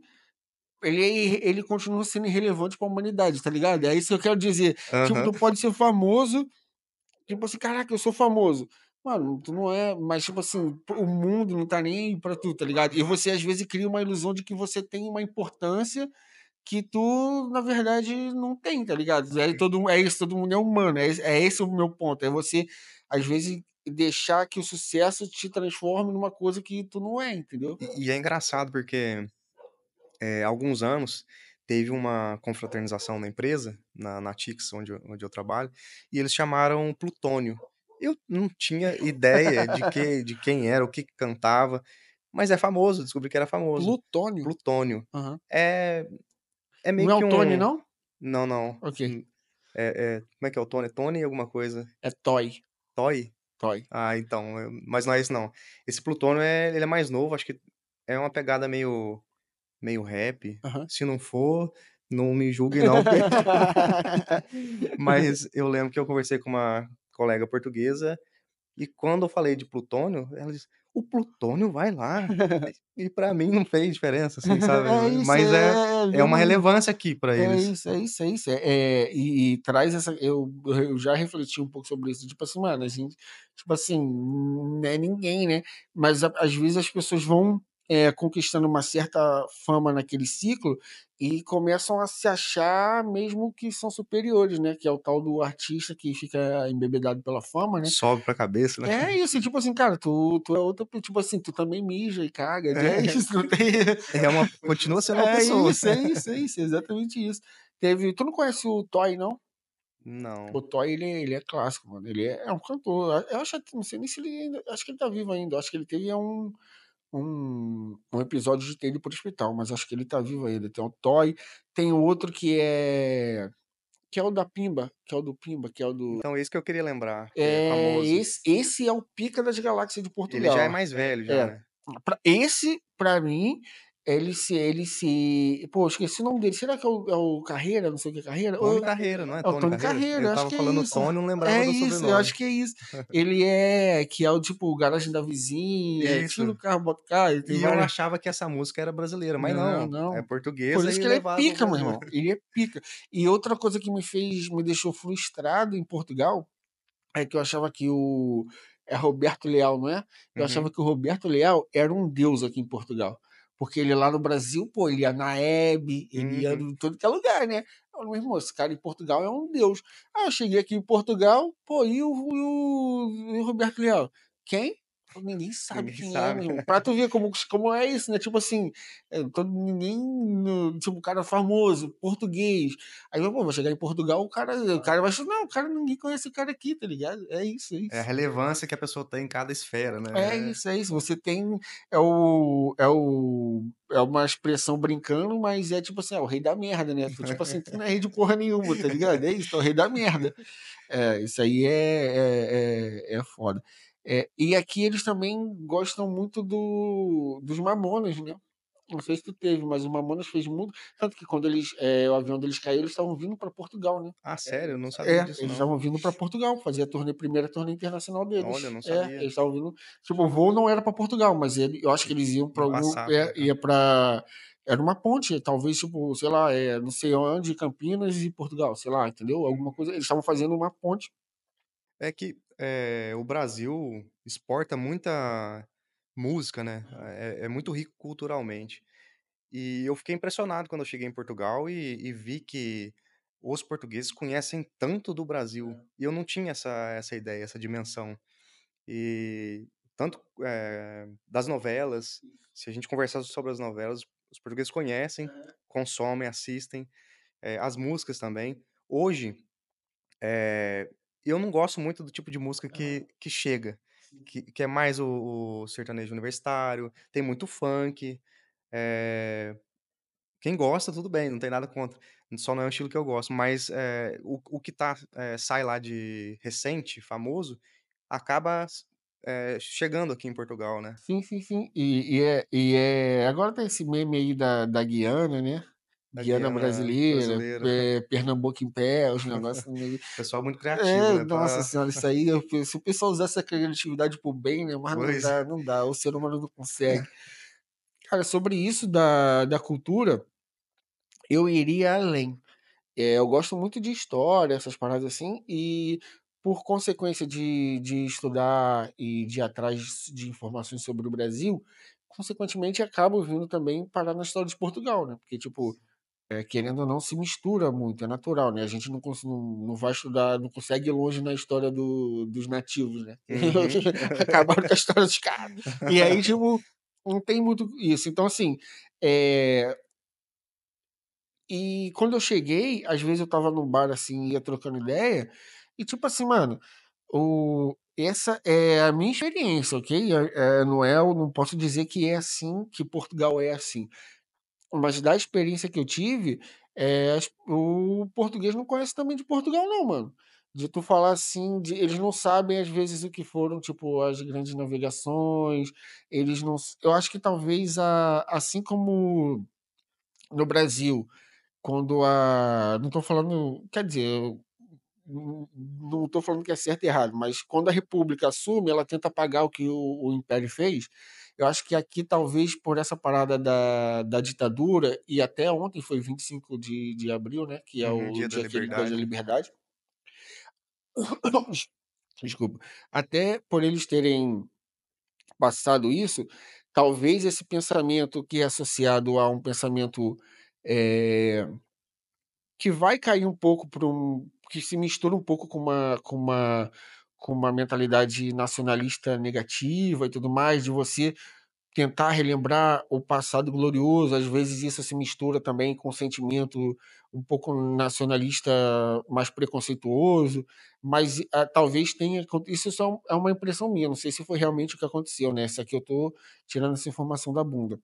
ele continua sendo irrelevante pra humanidade, tá ligado? É isso que eu quero dizer. Tipo, Aham. tu pode ser famoso, tipo assim, caraca, eu sou famoso. Mano, tu não é, mas tipo assim, o mundo não tá nem aí pra tu, tá ligado? E você às vezes cria uma ilusão de que você tem uma importância que tu, na verdade, não tem, tá ligado? É isso, todo mundo é humano, é esse o meu ponto. É você, às vezes, deixar que o sucesso te transforme numa coisa que tu não é, entendeu? E é engraçado porque, há alguns anos teve uma confraternização na empresa, na Tix, onde eu trabalho, e eles chamaram Plutônio. Eu não tinha ideia de quem era, o que que cantava, mas é famoso, descobri que era famoso. Plutônio. Plutônio. Aham. É é Não meio é que o Tony, um não? não, não. Ok. Como é que é o Tony? É Tony alguma coisa. É Toy. Toy? Toy. Ah, então, mas não é esse não. Esse Plutônio ele é mais novo, acho que é uma pegada meio rap. Aham. Se não for, não me julgue não, porque mas eu lembro que eu conversei com uma colega portuguesa, e quando eu falei de Plutônio, ela disse: "O Plutônio vai lá". E pra mim não fez diferença, assim, sabe. É isso, Mas é uma mesmo. relevância aqui pra É eles. isso, é isso, é isso. E traz essa. Eu já refleti um pouco sobre isso. Tipo assim, mano, a gente, tipo assim, não é ninguém, né? Mas às vezes as pessoas vão conquistando uma certa fama naquele ciclo e começam a se achar mesmo que são superiores, né? Que é o tal do artista que fica embebedado pela fama, né? Sobe pra cabeça, né. É isso, tipo assim, cara, tu é outra, tipo assim, tu também mija e caga, é É, isso, não tem. continua sendo uma É pessoa. isso, é isso, é isso, é exatamente isso. Tu não conhece o Toy, não? O Não. Toy, ele é clássico, mano. Ele é um cantor. Eu acho, não sei nem se ele ainda. Acho que ele tá vivo ainda. Acho que ele teve um episódio de ter ido pro hospital, mas acho que ele tá vivo ainda. Tem o Toy, tem o outro que é o da Pimba, que é o do Pimba, que é o do. Então esse que eu queria lembrar, que é É, famoso. esse é o pica das galáxias de Ele já é Portugal. mais velho já, É. né. Esse, pra mim, Pô, eu esqueci o nome dele. Será que é o Carreira? Não sei o que é Carreira? Tony Carreira, não é É o Tony Tony Carreira? Carreira, Eu eu acho estava que é falando isso. Tony, não lembrava É do isso, eu sobrenome. acho que é isso. Que é o tipo, garagem da vizinha, tira Isso. o carro, bota o carro, ele tem E eu várias. achava que essa música era brasileira, mas Não, não, é não. Por portuguesa isso e que ele é levada para o pica, meu Brasil. irmão. Ele é pica. E outra coisa que me deixou frustrado em Portugal é que eu achava que o. É Roberto Leal, não é? Eu achava Uhum, que o Roberto Leal era um deus aqui em Portugal. Porque ele lá no Brasil, pô, ele ia na Hebe, ele ia uhum. em todo que é lugar, né? Eu, meu irmão, esse cara em Portugal é um deus. Aí eu cheguei aqui em Portugal, pô, e o Roberto Leal? Quem? Ninguém sabe Ninguém quem é, meu sabe. irmão. Pra tu ver como é isso, né? Tipo assim, ninguém, tipo, cara famoso, português. Aí, pô, vou chegar em Portugal, o cara vai achar, não, o cara, ninguém conhece o cara aqui, tá ligado? É isso, é É a isso. relevância que a pessoa tem em cada esfera, É né. isso, é isso. Você tem. É uma expressão brincando, mas é tipo assim, é o rei da merda, né? Tipo assim, tu não é rei de porra nenhuma, tá ligado? É isso, tu é o rei da merda. É, isso aí é foda. E aqui eles também gostam muito dos Mamonas, né? Não sei se tu teve, mas o Mamonas fez muito. Tanto que quando o avião deles caiu, eles estavam vindo para Portugal, né? Ah, sério? Eu não sabia disso Eles não. estavam vindo para Portugal, fazer primeira turnê internacional Olha, eu deles. não Eles sabia. estavam vindo. Tipo, o voo não era para Portugal, mas eu acho que eles iam para Ia algum. passar pra cá. Ia para. Era uma ponte, talvez, tipo, sei lá, não sei onde, Campinas e Portugal, sei lá, entendeu? Alguma coisa. Eles estavam fazendo uma ponte. É que, o Brasil exporta muita música, né, é muito rico culturalmente. E eu fiquei impressionado quando eu cheguei em Portugal e vi que os portugueses conhecem tanto do Brasil, e eu não tinha essa ideia, essa dimensão. E tanto, das novelas, se a gente conversar sobre as novelas, os portugueses conhecem, consomem, assistem, as músicas também. Hoje, eh, eu não gosto muito do tipo de música que chega, que é mais o sertanejo universitário, tem muito funk, eh, quem gosta tudo bem, não tem nada contra, só não é um estilo que eu gosto, mas, o que sai lá de recente, famoso, acaba chegando aqui em Portugal, né. Sim, sim, sim. Agora tem esse meme aí da Guiana, né? Da Guiana Guiana brasileira, brasileira. Pernambuco em pé, os negócios meio. Pessoal muito criativo, né, Nossa pra senhora, isso aí, se o pessoal usasse essa criatividade pro bem, né? Mas não pois. dá, não dá, o ser humano não consegue. Cara, sobre isso da cultura, eu iria além. Eu gosto muito de história, essas paradas assim, e por consequência de estudar e de ir atrás de informações sobre o Brasil, consequentemente acabo vindo também parar na história de Portugal, né? Porque, tipo, querendo ou não, se mistura muito, é natural, né? A gente não vai estudar, não consegue ir longe na história dos nativos, né? Uhum. Acabaram com a história dos caras. E aí, tipo, não tem muito isso. Então, assim, é, e quando eu cheguei, às vezes eu estava num bar assim, ia trocando ideia, e tipo assim, mano, essa é a minha experiência, ok? Eu não posso dizer que é assim, que Portugal é assim. Mas da experiência que eu tive, o português não conhece também de Portugal, não, mano. De tu falar assim, eles não sabem às vezes o que foram, tipo, as grandes navegações, eles não. Eu acho que talvez assim como no Brasil quando a. Não estou falando. Quer dizer, eu não estou falando que é certo e errado, mas quando a República assume, ela tenta pagar o que o Império fez. Eu acho que aqui, talvez por essa parada da ditadura, e até ontem foi 25 de abril, né? Que é Uhum, o Dia da dia que ele perde a Liberdade. liberdade. Desculpa. Até por eles terem passado isso, talvez esse pensamento que é associado a um pensamento. eh, que vai cair um pouco para que se mistura um pouco com uma mentalidade nacionalista negativa e tudo mais, de você tentar relembrar o passado glorioso, às vezes isso se mistura também com um sentimento um pouco nacionalista mais preconceituoso, mas talvez tenha isso só é uma impressão minha, não sei se foi realmente o que aconteceu, né? Isso aqui eu tô tirando essa informação da bunda.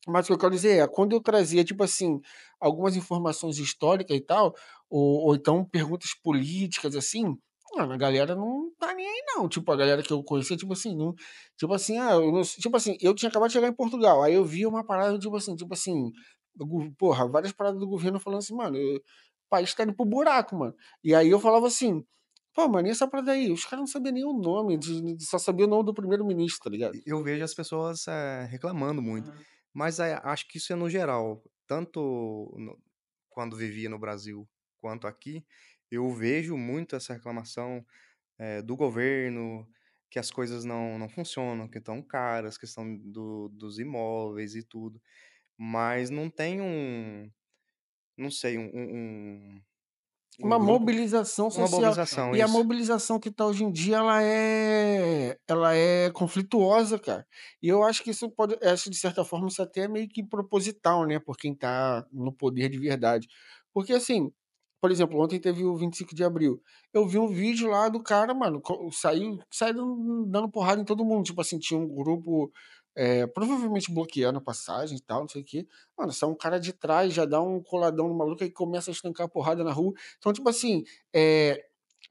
Mas o que eu quero dizer é, quando eu trazia, tipo assim, algumas informações históricas e tal, ou então perguntas políticas, assim, mano, a galera não tá nem aí, não. Tipo, a galera que eu conhecia, tipo assim, não, tipo assim, eu não, tipo assim, eu tinha acabado de chegar em Portugal, aí eu vi uma parada, tipo assim, porra, várias paradas do governo falando assim, mano, o país tá indo pro buraco, mano. E aí eu falava assim, pô, mano, e essa parada aí? Os caras não sabiam nem o nome, só sabiam o nome do primeiro-ministro, tá ligado? Eu vejo as pessoas, reclamando muito, mas, acho que isso é no geral, tanto quando vivia no Brasil quanto aqui, eu vejo muito essa reclamação, do governo, que as coisas não funcionam, que estão caras, questão dos imóveis e tudo, mas não tem não sei, um Uma grupo, mobilização uma social. mobilização, E a isso. mobilização que tá hoje em dia, ela é conflituosa, cara. E eu acho que isso pode acho de certa forma isso até é meio que proposital, né, por quem tá no poder de verdade. Porque assim, por exemplo, ontem teve o 25 de abril. Eu vi um vídeo lá do cara, mano, saiu dando porrada em todo mundo. Tipo assim, tinha um grupo, provavelmente bloqueando a passagem e tal, não sei o quê. Mano, sai um cara de trás, já dá um coladão no maluco e começa a estancar a porrada na rua. Então, tipo assim,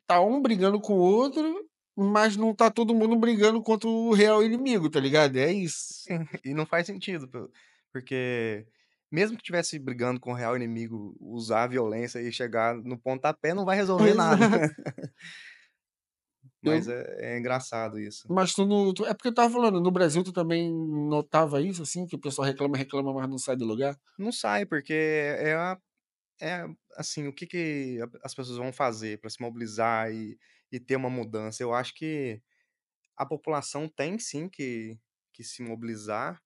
tá um brigando com o outro, mas não tá todo mundo brigando contra o real inimigo, tá ligado? É isso. Sim, e não faz sentido, porque mesmo que tivesse brigando com o real inimigo, usar a violência e chegar no pontapé não vai resolver nada. Exato. Mas Eu, é engraçado isso. mas é porque eu tava falando, no Brasil tu também notava isso, assim, que o pessoal reclama, reclama, mas não sai do lugar? Não sai, porque é assim, o que que a as pessoas vão fazer para se mobilizar e ter uma mudança? Eu acho que a população tem sim que se mobilizar,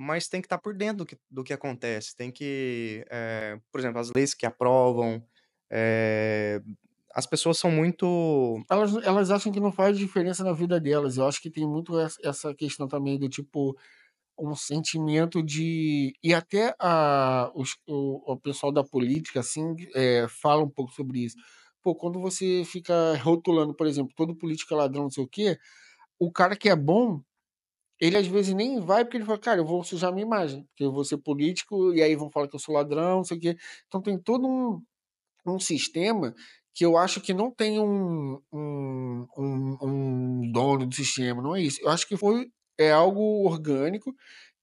mas tem que estar por dentro do que acontece, tem que, por exemplo, as leis que aprovam, eh, as pessoas são muito Elas acham que não faz diferença na vida delas. Eu acho que tem muito essa questão também do tipo, um sentimento de. E até o pessoal da política, assim, fala um pouco sobre isso. Pô, quando você fica rotulando, por exemplo, todo político é ladrão, não sei o quê, o cara que é bom, ele às vezes nem vai porque ele fala, cara, eu vou sujar minha imagem, porque eu vou ser político e aí vão falar que eu sou ladrão, não sei o quê. Então tem todo um sistema que eu acho que não tem um dono do sistema, não é isso. Eu acho que é algo orgânico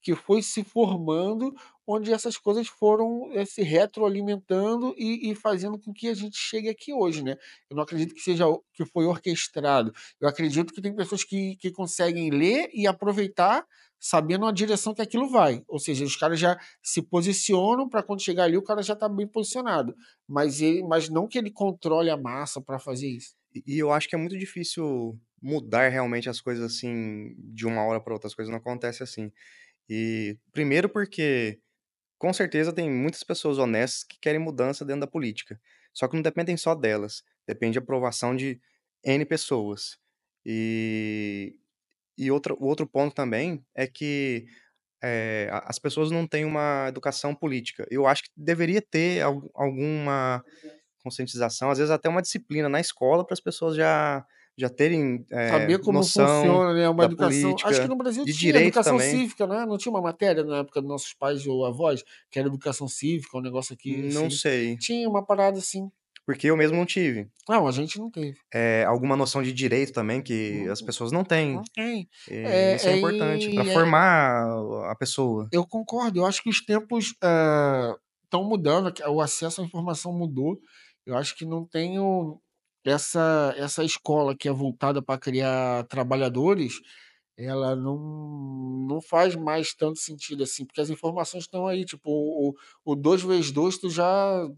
que foi se formando, onde essas coisas foram se retroalimentando e fazendo com que a gente chegue aqui hoje, né? Eu não acredito que seja que foi orquestrado. Eu acredito que tem pessoas que conseguem ler e aproveitar sabendo a direção que aquilo vai. Ou seja, os caras já se posicionam para quando chegar ali o cara já está bem posicionado. Mas não que ele controle a massa para fazer isso. e eu acho que é muito difícil mudar realmente as coisas, assim, de uma hora para outra, as coisas não acontecem assim. E primeiro porque com certeza tem muitas pessoas honestas que querem mudança dentro da política, só que não dependem só delas, depende de aprovação de N pessoas. E o outro ponto também é que, a as pessoas não têm uma educação política. Eu acho que deveria ter alguma conscientização, às vezes até uma disciplina na escola para as pessoas já terem, Saber como noção funciona, né, uma da educação. Acho que política, no Brasil de tinha direito educação também. cívica, né? Não tinha uma matéria na época dos nossos pais ou avós, que era educação cívica, um negócio aqui Não assim. sei, Tinha uma parada assim. porque eu mesmo não tive. Não, a gente não teve. Alguma noção de direito também que as Não, pessoas não têm. não tem. Isso é importante para formar a pessoa. Eu concordo, eu acho que os tempos estão mudando, o acesso à informação mudou. Eu acho que não tenho essa escola que é voltada para criar trabalhadores, ela não faz mais tanto sentido assim, porque as informações estão aí, tipo, o 2 vezes 2 tu já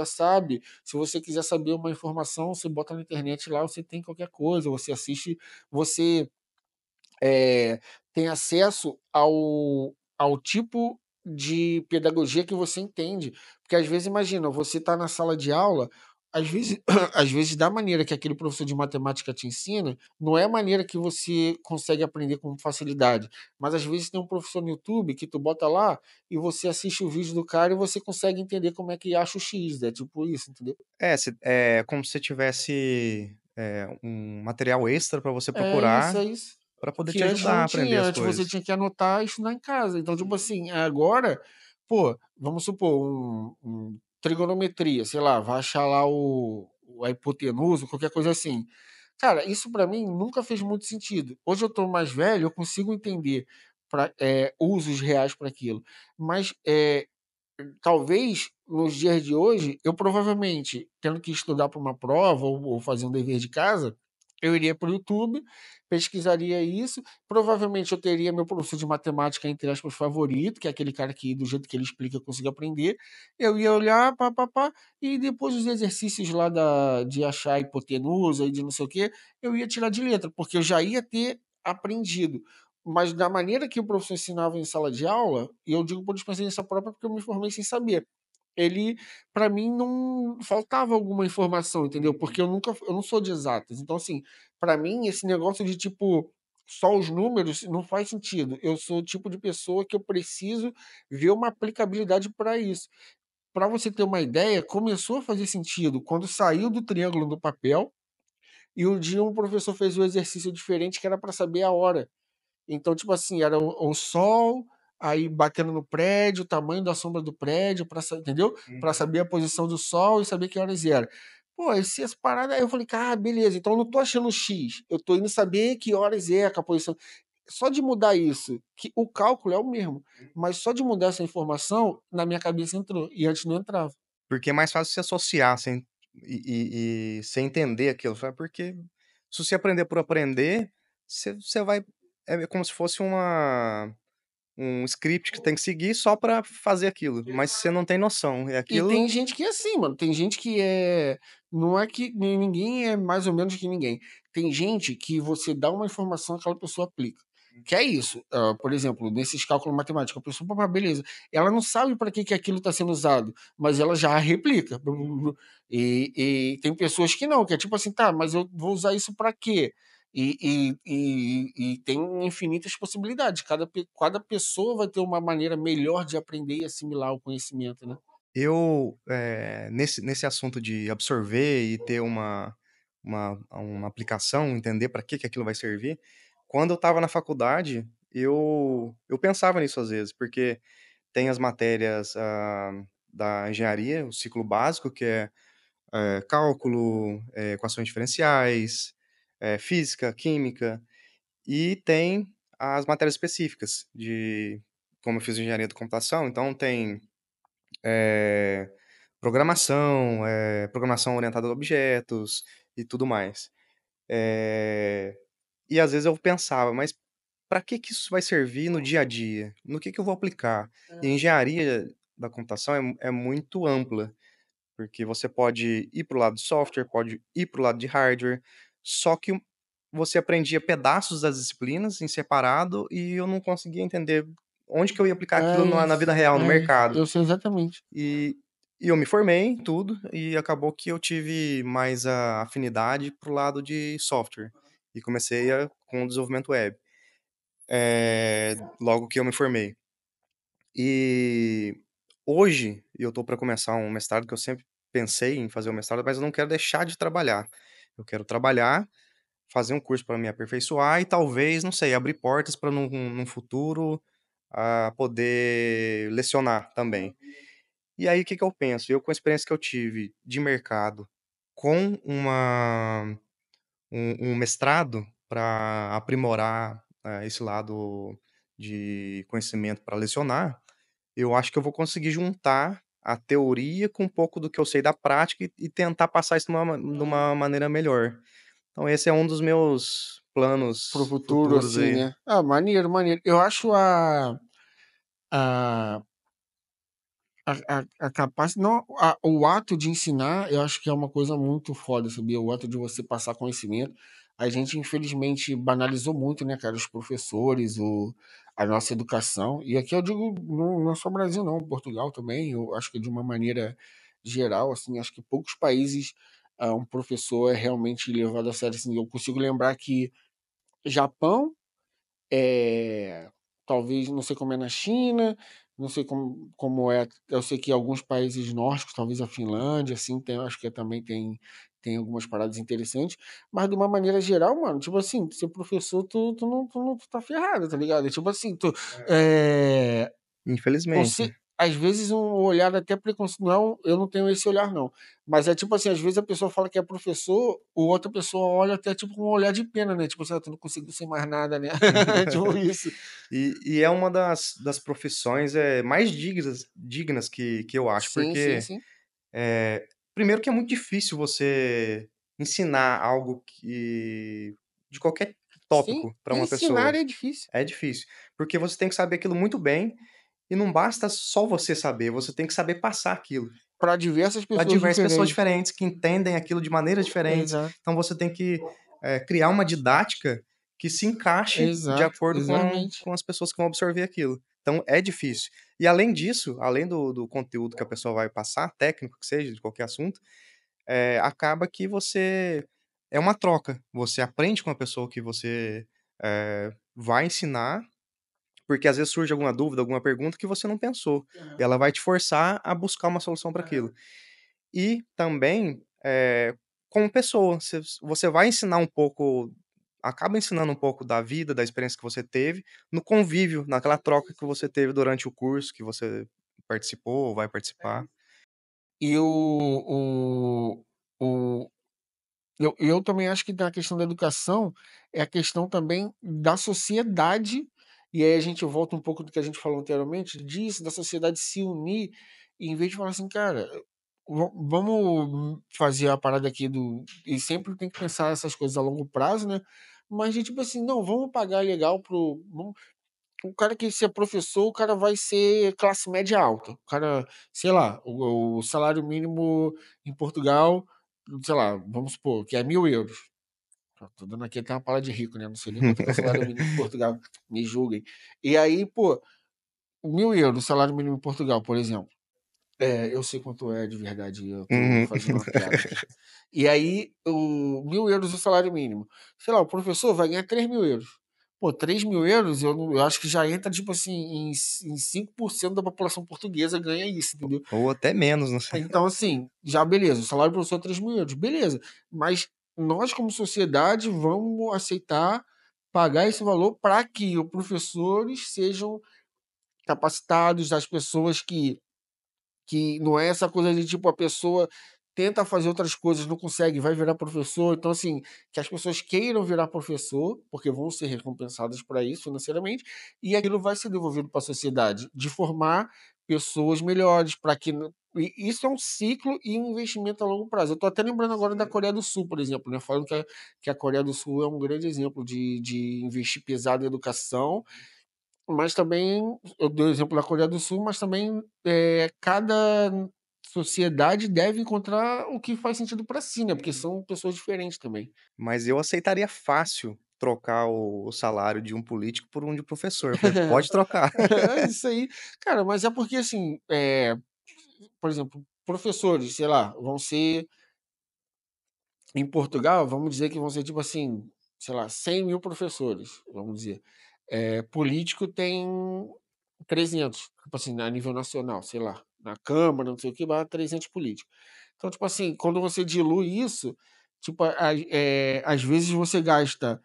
sabe. Se você quiser saber uma informação, você bota na internet lá, você tem qualquer coisa, você assiste, você tem acesso ao tipo de pedagogia que você entende. Porque às vezes, imagina, você está na sala de aula, às vezes, às vezes, da maneira que aquele professor de matemática te ensina, não é a maneira que você consegue aprender com facilidade. Mas às vezes tem um professor no YouTube que tu bota lá e você assiste o vídeo do cara e você consegue entender como é que acha o X. É tipo isso, entendeu? É como se você tivesse, um material extra para você É isso, procurar, é isso. para poder Que te antes ajudar não a aprender tinha, as antes você coisas. tinha que anotar e estudar em casa. Então, tipo assim, agora, pô, vamos supor, trigonometria, sei lá, vai achar lá a hipotenusa, qualquer coisa assim. Cara, isso pra mim nunca fez muito sentido. Hoje eu tô mais velho, eu consigo entender usos reais para aquilo. Mas talvez nos dias de hoje, eu provavelmente, tendo que estudar para uma prova ou fazer um dever de casa, eu iria para o YouTube, pesquisaria isso. Provavelmente eu teria meu professor de matemática, entre aspas, favorito, que é aquele cara que, do jeito que ele explica, eu consigo aprender. Eu ia olhar, pá, pá, pá, e depois os exercícios lá de achar hipotenusa e de não sei o quê, eu ia tirar de letra, porque eu já ia ter aprendido. Mas da maneira que o professor ensinava em sala de aula, e eu digo por experiência própria porque eu me formei sem saber. ele, para mim, não faltava alguma informação, entendeu? Porque eu não sou de exatas. Então, assim, para mim, esse negócio de tipo só os números não faz sentido. Eu sou o tipo de pessoa que eu preciso ver uma aplicabilidade para isso. Para você ter uma ideia, começou a fazer sentido quando saiu do triângulo do papel e um dia um professor fez um exercício diferente que era para saber a hora. Então, tipo assim, era o sol, aí batendo no prédio, o tamanho da sombra do prédio, entendeu? Para saber a posição do sol e saber que horas era. Pô, essa parada, aí eu falei, cara, beleza, então eu não tô achando X, eu tô indo saber que horas é, que a posição. Só de mudar isso, que o cálculo é o mesmo, mas só de mudar essa informação, na minha cabeça entrou, e antes não entrava. Porque é mais fácil se associar sem sem entender aquilo, sabe, porque se você aprender por aprender, você vai é como se fosse um script que tem que seguir só pra fazer aquilo, mas você não tem noção, é E aquilo. tem gente que é assim, mano. Tem gente que é. Não é que ninguém é mais ou menos que ninguém. Tem gente que você dá uma informação, aquela pessoa aplica. Que é isso. Por exemplo, nesses cálculos matemáticos, a pessoa, pá, beleza. Ela não sabe para que aquilo está sendo usado, mas ela já replica. E tem pessoas que não, que é tipo assim, tá, mas eu vou usar isso para quê? E tem infinitas possibilidades. Cada pessoa vai ter uma maneira melhor de aprender e assimilar o conhecimento, né? Eu, nesse assunto de absorver e ter uma aplicação, entender para que aquilo vai servir, quando eu estava na faculdade, eu pensava nisso às vezes, porque tem as matérias, da engenharia, o ciclo básico, que é, cálculo, equações diferenciais, física, química, e tem as matérias específicas de como eu fiz engenharia da computação, então tem, eh programação orientada a objetos e tudo mais. Eh, e às vezes eu pensava: "Mas para que isso vai servir no dia a dia? No que eu vou aplicar?". E a engenharia da computação é muito ampla, porque você pode ir para o lado de software, pode ir para o lado de hardware, só que você aprendia pedaços das disciplinas em separado e eu não conseguia entender onde que eu ia aplicar aquilo na vida real, no mercado. Eu sei exatamente. E e eu me formei em tudo, e acabou que eu tive mais a afinidade para o lado de software, e comecei com o desenvolvimento web, logo que eu me formei. E hoje eu estou para começar um mestrado que eu sempre pensei em fazer o mestrado, mas eu não quero deixar de trabalhar. Eu quero trabalhar, fazer um curso para me aperfeiçoar e talvez, não sei, abrir portas para num futuro, poder lecionar também. E aí, o que que eu penso? Eu com a experiência que eu tive de mercado, com um mestrado para aprimorar, esse lado de conhecimento para lecionar, eu acho que eu vou conseguir juntar a teoria com um pouco do que eu sei da prática e tentar passar isso de uma maneira melhor. Então esse é um dos meus Pro planos futuro, futuros assim, aí. né? Ah, maneiro, maneiro. Eu acho a, a capaz, não, o ato de ensinar, eu acho que é uma coisa muito foda, sabia? O ato de você passar conhecimento. A gente, infelizmente, banalizou muito, né, cara, os professores, a nossa educação. E aqui eu digo, não é só Brasil, não, Portugal também. Eu acho que de uma maneira geral, assim, acho que poucos países um professor é realmente levado a sério. Assim, eu consigo lembrar que Japão talvez, não sei como é na China, não sei como é. Eu sei que alguns países nórdicos, talvez a Finlândia, assim, tem, acho que também tem algumas paradas interessantes, mas de uma maneira geral, mano, tipo assim, ser professor, tu tá ferrado, tá ligado? Tipo assim, é, Infelizmente. você, às vezes, um olhar até preconceito. Não, eu não tenho esse olhar, não. Mas é tipo assim, às vezes a pessoa fala que é professor, ou outra pessoa olha até tipo com um olhar de pena, né? Tipo assim, tu não conseguiu ser mais nada, né? Tipo isso. E é uma das profissões, mais dignas que eu acho, Sim, sim, porque, sim. primeiro que é muito difícil você ensinar algo de qualquer Sim, tópico para uma ensinar pessoa. é difícil. É difícil, porque você tem que saber aquilo muito bem, e não basta só você saber, você tem que saber passar aquilo Para diversas para pessoas diversas pessoas diferentes. diferentes, que entendem aquilo de maneiras diferentes. Exato, Então você tem que, criar uma didática que se encaixe de exato, acordo com exatamente. com as pessoas que vão absorver aquilo. Então é difícil. E além disso, além do conteúdo que a pessoa vai passar, técnico que seja, de qualquer assunto, acaba que você é uma troca. Você aprende com a pessoa que você, vai ensinar, porque às vezes surge alguma dúvida, alguma pergunta que você não pensou, e Aham. ela vai te forçar a buscar uma solução para Aham. aquilo. E também, como pessoa, você vai ensinar um pouco acaba ensinando um pouco da vida, da experiência que você teve, no convívio, naquela troca que você teve durante o curso que você participou ou vai participar. E o eu também acho que na questão da educação, é a questão também da sociedade, e aí a gente volta um pouco do que a gente falou anteriormente, disso, da sociedade se unir, e em vez de falar assim: "Cara, vamos fazer a parada aqui do", e sempre tem que pensar essas coisas a longo prazo, né, mas de tipo assim: "Não, vamos pagar legal pro vamos", o cara que ser professor, o cara vai ser classe média alta. O cara, sei lá, o salário mínimo em Portugal, sei lá, vamos supor que é 1.000 euros. Tô dando aqui até uma palavra de rico, né? Não sei nem quanto que é o salário mínimo em Portugal, me julguem. E aí, pô, 1.000 euros, o salário mínimo em Portugal, por exemplo. Eu sei quanto é de verdade, eu tô Uhum. fazendo uma piada aqui. E aí, o 1.000 euros o salário mínimo. Sei lá, o professor vai ganhar 3.000 euros. Pô, 3.000 euros, eu acho que já entra, tipo assim, em 5% da população portuguesa ganha isso, entendeu? Ou até menos, não sei. Então, assim, já beleza, o salário do professor é 3.000 euros, beleza. Mas nós, como sociedade, vamos aceitar pagar esse valor para que os professores sejam capacitados, as pessoas que não é essa coisa de tipo a pessoa tenta fazer outras coisas, não consegue, vai virar professor. Então, assim, que as pessoas queiram virar professor, porque vão ser recompensadas para isso financeiramente, e aquilo vai ser devolvido para a sociedade, de formar pessoas melhores, para que. Isso é um ciclo e um investimento a longo prazo. Eu estou até lembrando agora da Coreia do Sul, por exemplo, né? Falando que a Coreia do Sul é um grande exemplo de investir pesado em educação, mas também, eu dei o exemplo da Coreia do Sul, mas também cada sociedade deve encontrar o que faz sentido para si, né? Porque são pessoas diferentes também. Mas eu aceitaria fácil trocar o salário de um político por um de professor. Eu falei: "Pode trocar". É isso aí. Cara, mas é porque assim, por exemplo, professores, sei lá, vão ser em Portugal, vamos dizer que vão ser tipo assim, sei lá, 100.000 professores, vamos dizer. Político tem 300, tipo assim, a nível nacional, sei lá, na Câmara, não sei o que, vai 300 políticos. Então, tipo assim, quando você dilui isso, tipo, às vezes você gasta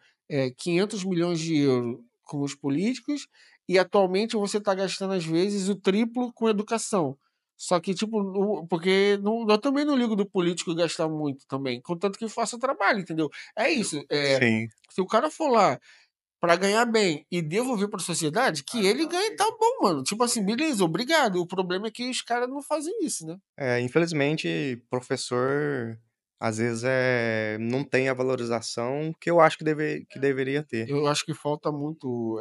500 milhões de euros com os políticos e atualmente você está gastando, às vezes, o triplo com educação. Só que, tipo, porque eu também não ligo do político gastar muito também, contanto que faça o trabalho, entendeu? É isso. Sim. Se o cara for lá para ganhar bem e devolver para a sociedade, que ele ganhe, tá bom, mano. Tipo assim, beleza, obrigado. O problema é que os caras não fazem isso, né? Infelizmente, professor, às vezes, não tem a valorização que eu acho que deveria ter. Eu acho que falta muito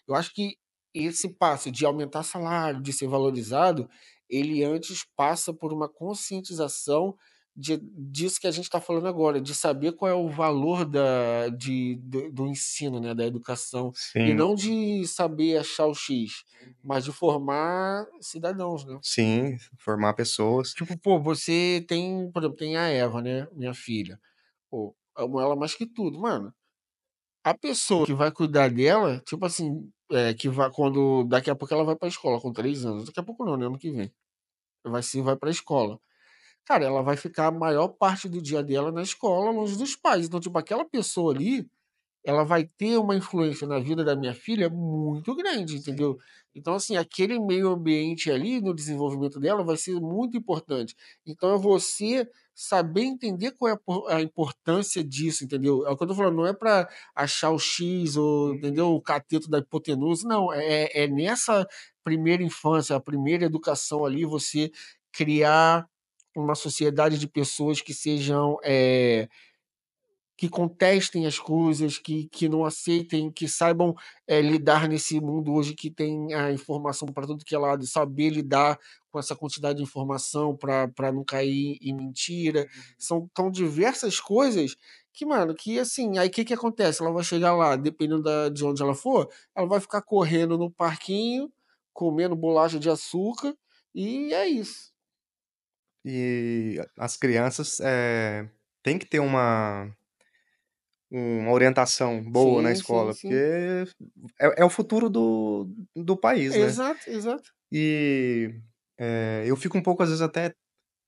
eu acho que esse passo de aumentar salário, de ser valorizado, ele antes passa por uma conscientização disso que a gente está falando agora, de saber qual é o valor do ensino, né, da educação, e Sim, não de saber achar o X, mas de formar cidadãos, né? sim, formar pessoas. Tipo, pô, você tem, por exemplo, tem a Eva, né, minha filha. Pô, amo ela mais que tudo, mano. A pessoa que vai cuidar dela, tipo assim, que vai quando daqui a pouco ela vai pra escola com 3 anos, daqui a pouco não, né, ano que vem. Vai pra escola. Cara, ela vai ficar a maior parte do dia dela na escola, longe dos pais. Então, tipo, aquela pessoa ali, ela vai ter uma influência na vida da minha filha muito grande, entendeu? Então, assim, aquele meio ambiente ali no desenvolvimento dela vai ser muito importante. Então, é você saber entender qual é a importância disso, entendeu? É o que eu tô falando, não é para achar o X ou, entendeu, o cateto da hipotenusa, não. É nessa primeira infância, a primeira educação ali, você criar uma sociedade de pessoas que sejam que contestem as coisas, que não aceitem, que saibam lidar nesse mundo hoje que tem a informação para tudo que é lado, saber lidar com essa quantidade de informação para não cair em mentira. São tão diversas coisas que, mano, que assim, aí o que que acontece? Ela vai chegar lá, dependendo de onde ela for, ela vai ficar correndo no parquinho, comendo bolacha de açúcar, e é isso. E as crianças, têm que ter uma orientação boa na Sim, sim, escola, porque sim. é o futuro do país, né. Exato, exato. E, eu fico um pouco, às vezes, até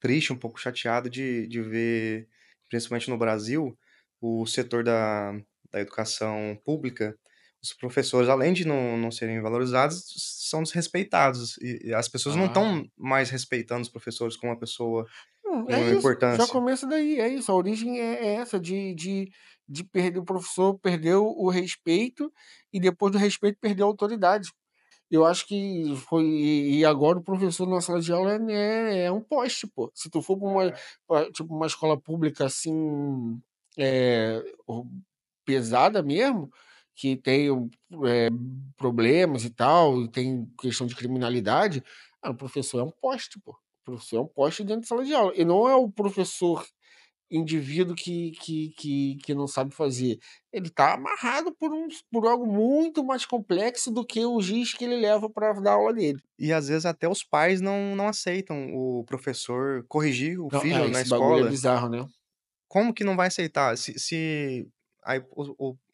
triste, um pouco chateado de ver, principalmente no Brasil, o setor da educação pública, os professores, além de não serem valorizados, são desrespeitados, e as pessoas não Ah. estão mais respeitando os professores como uma pessoa com É uma isso, já importância. começa daí, é isso, a origem é essa de perder o professor, perdeu o respeito e depois do respeito perdeu a autoridade. Eu acho que foi e agora o professor na sala de aula é um poste, pô. Se tu for tipo, uma escola pública, assim, o pesada mesmo, que tem problemas e tal, e tem questão de criminalidade, o professor é um poste, pô. O professor é um poste dentro de sala de aula. E não é o professor indivíduo que não sabe fazer. Ele está amarrado por algo muito mais complexo do que o giz que ele leva para dar aula dele. E às vezes até os pais não aceitam o professor corrigir o Não, filho na esse bagulho é escola. bizarro, né? Como que não vai aceitar? Se aí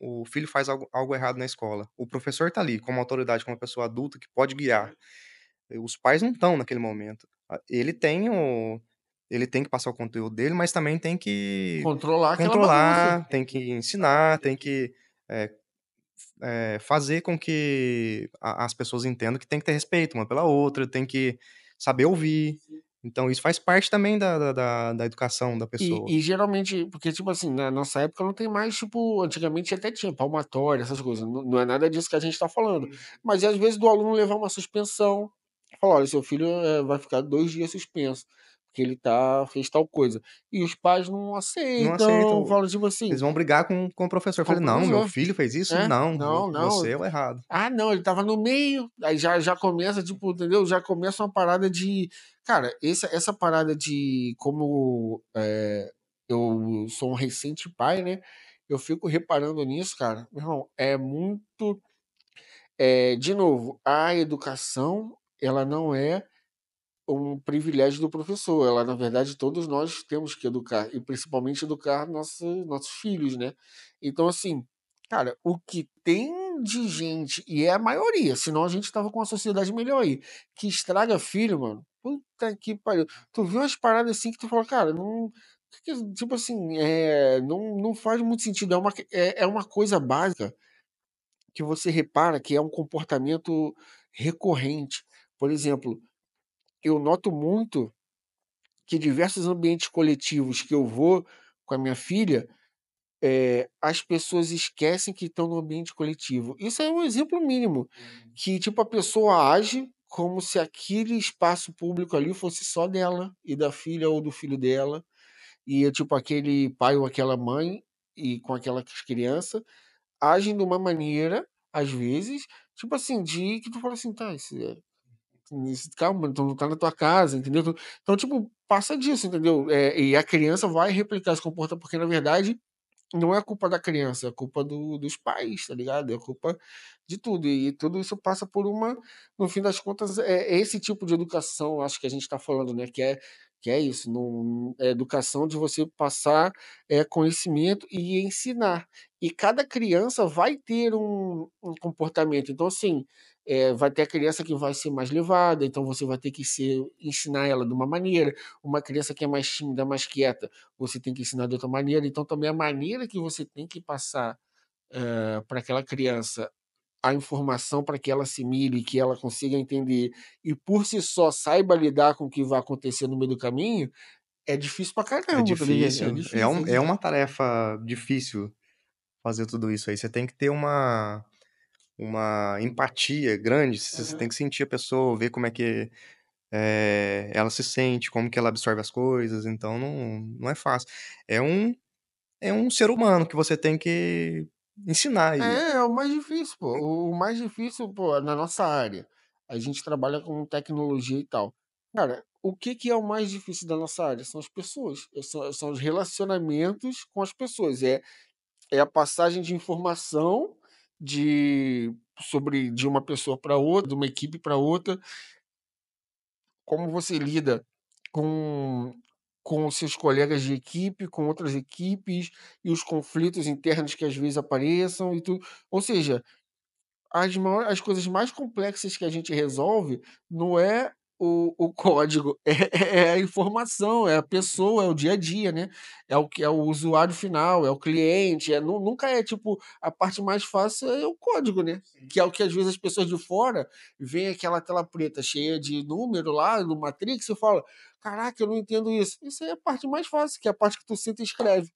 o filho faz algo errado na escola, o professor tá ali como autoridade, como uma pessoa adulta que pode guiar, os pais não estão naquele momento. Ele tem que passar o conteúdo dele, mas também tem que Controlar aquela bagunça. controlar, tem que ensinar, tem que, eh fazer com que a as pessoas entendam que tem que ter respeito uma pela outra, tem que saber ouvir. Então isso faz parte também da educação da pessoa. E geralmente, porque, tipo assim, na nossa época não tem mais, tipo, antigamente até tinha palmatória, essas coisas. Não é nada disso que a gente está falando. Mas às vezes do aluno levar uma suspensão, falar, olha, seu filho vai ficar 2 dias suspenso, porque ele fez tal coisa. E os pais não Não aceitam, aceitam, falam, tipo assim, eles vão brigar com o professor. Eu com o falei: "Não, meu professor. filho fez isso? É, Não, não, não. você é o errado". Ah, não, ele estava no meio. Aí já começa, tipo, entendeu? Já começa uma parada de. Cara, essa parada de como eu sou um recente pai, né? Eu fico reparando nisso, cara. Meu irmão, é muito. De novo, a educação, ela não é um privilégio do professor. Ela, na verdade, todos nós temos que educar, e principalmente educar nossos filhos, né? Então, assim, cara, o que tem de gente, e é a maioria, senão a gente tava com uma sociedade melhor aí, que estraga filho, mano. Puta que pariu. Tu viu umas paradas assim que tu fala, cara, não. Tipo assim, não faz muito sentido. É uma coisa básica que você repara que é um comportamento recorrente. Por exemplo, eu noto muito que diversos ambientes coletivos que eu vou com a minha filha, as pessoas esquecem que estão no ambiente coletivo. Isso é um exemplo mínimo, que tipo a pessoa age como se aquele espaço público ali fosse só dela e da filha ou do filho dela, e tipo aquele pai ou aquela mãe e com aquelas crianças agem de uma maneira, às vezes, tipo assim, de que tu fala assim, tá, calma, então não tá na tua casa, entendeu? Então, tipo, passa disso, entendeu? E a criança vai replicar esse comportamento, porque na verdade não é culpa da criança, é culpa dos pais, tá ligado? É culpa de tudo. E tudo isso passa por no fim das contas, é esse tipo de educação, acho que a gente está falando, né? Que é isso, não, é educação de você passar conhecimento e ensinar. E cada criança vai ter um comportamento. Então, assim, vai ter a criança que vai ser mais levada, então você vai ter que ensinar ela de uma maneira. Uma criança que é mais tímida, mais quieta, você tem que ensinar de outra maneira. Então, também a maneira que você tem que passar para aquela criança a informação para que ela assimile, que ela consiga entender e por si só saiba lidar com o que vai acontecer no meio do caminho, é difícil pra É caramba, tá ligado? É difícil, difícil, é é difícil. uma tarefa difícil fazer tudo isso aí. Você tem que ter uma empatia grande, você tem Aham. que sentir a pessoa, ver como é que, ela se sente, como que ela absorve as coisas, então não é fácil. É um ser humano que você tem que ensinar e É o mais difícil, pô. O mais difícil, pô, na nossa área. A gente trabalha com tecnologia e tal. Cara, o que que é o mais difícil da nossa área? São as pessoas, são os relacionamentos com as pessoas, é a passagem de informação de uma pessoa para outra, de uma equipe para outra, como você lida com os seus colegas de equipe, com outras equipes e os conflitos internos que às vezes apareçam e tudo. Ou seja, as coisas mais complexas que a gente resolve não é o código, é a informação, é a pessoa, é o dia a dia, né? É o que é o usuário final, é o cliente, nunca é tipo a parte mais fácil é o código, né? Que é o que às vezes as pessoas de fora veem aquela tela preta cheia de número lá no Matrix e fala: Caraca, eu não entendo isso. Isso aí é a parte mais fácil, que é a parte que tu senta e escreve.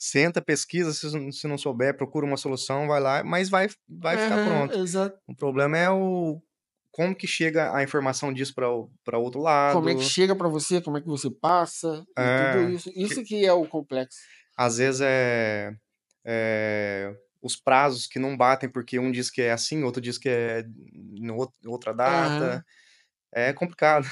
Senta, pesquisa, se não souber, procura uma solução, vai lá, mas vai ficar pronto. Exato. O problema é o como que chega a informação disso para outro Como é que lado. chega para você, como é que você passa e tudo É, isso. que Isso que é o complexo. às vezes os prazos que não batem, porque um diz que é assim, outro diz que é outra Aham. data. É complicado.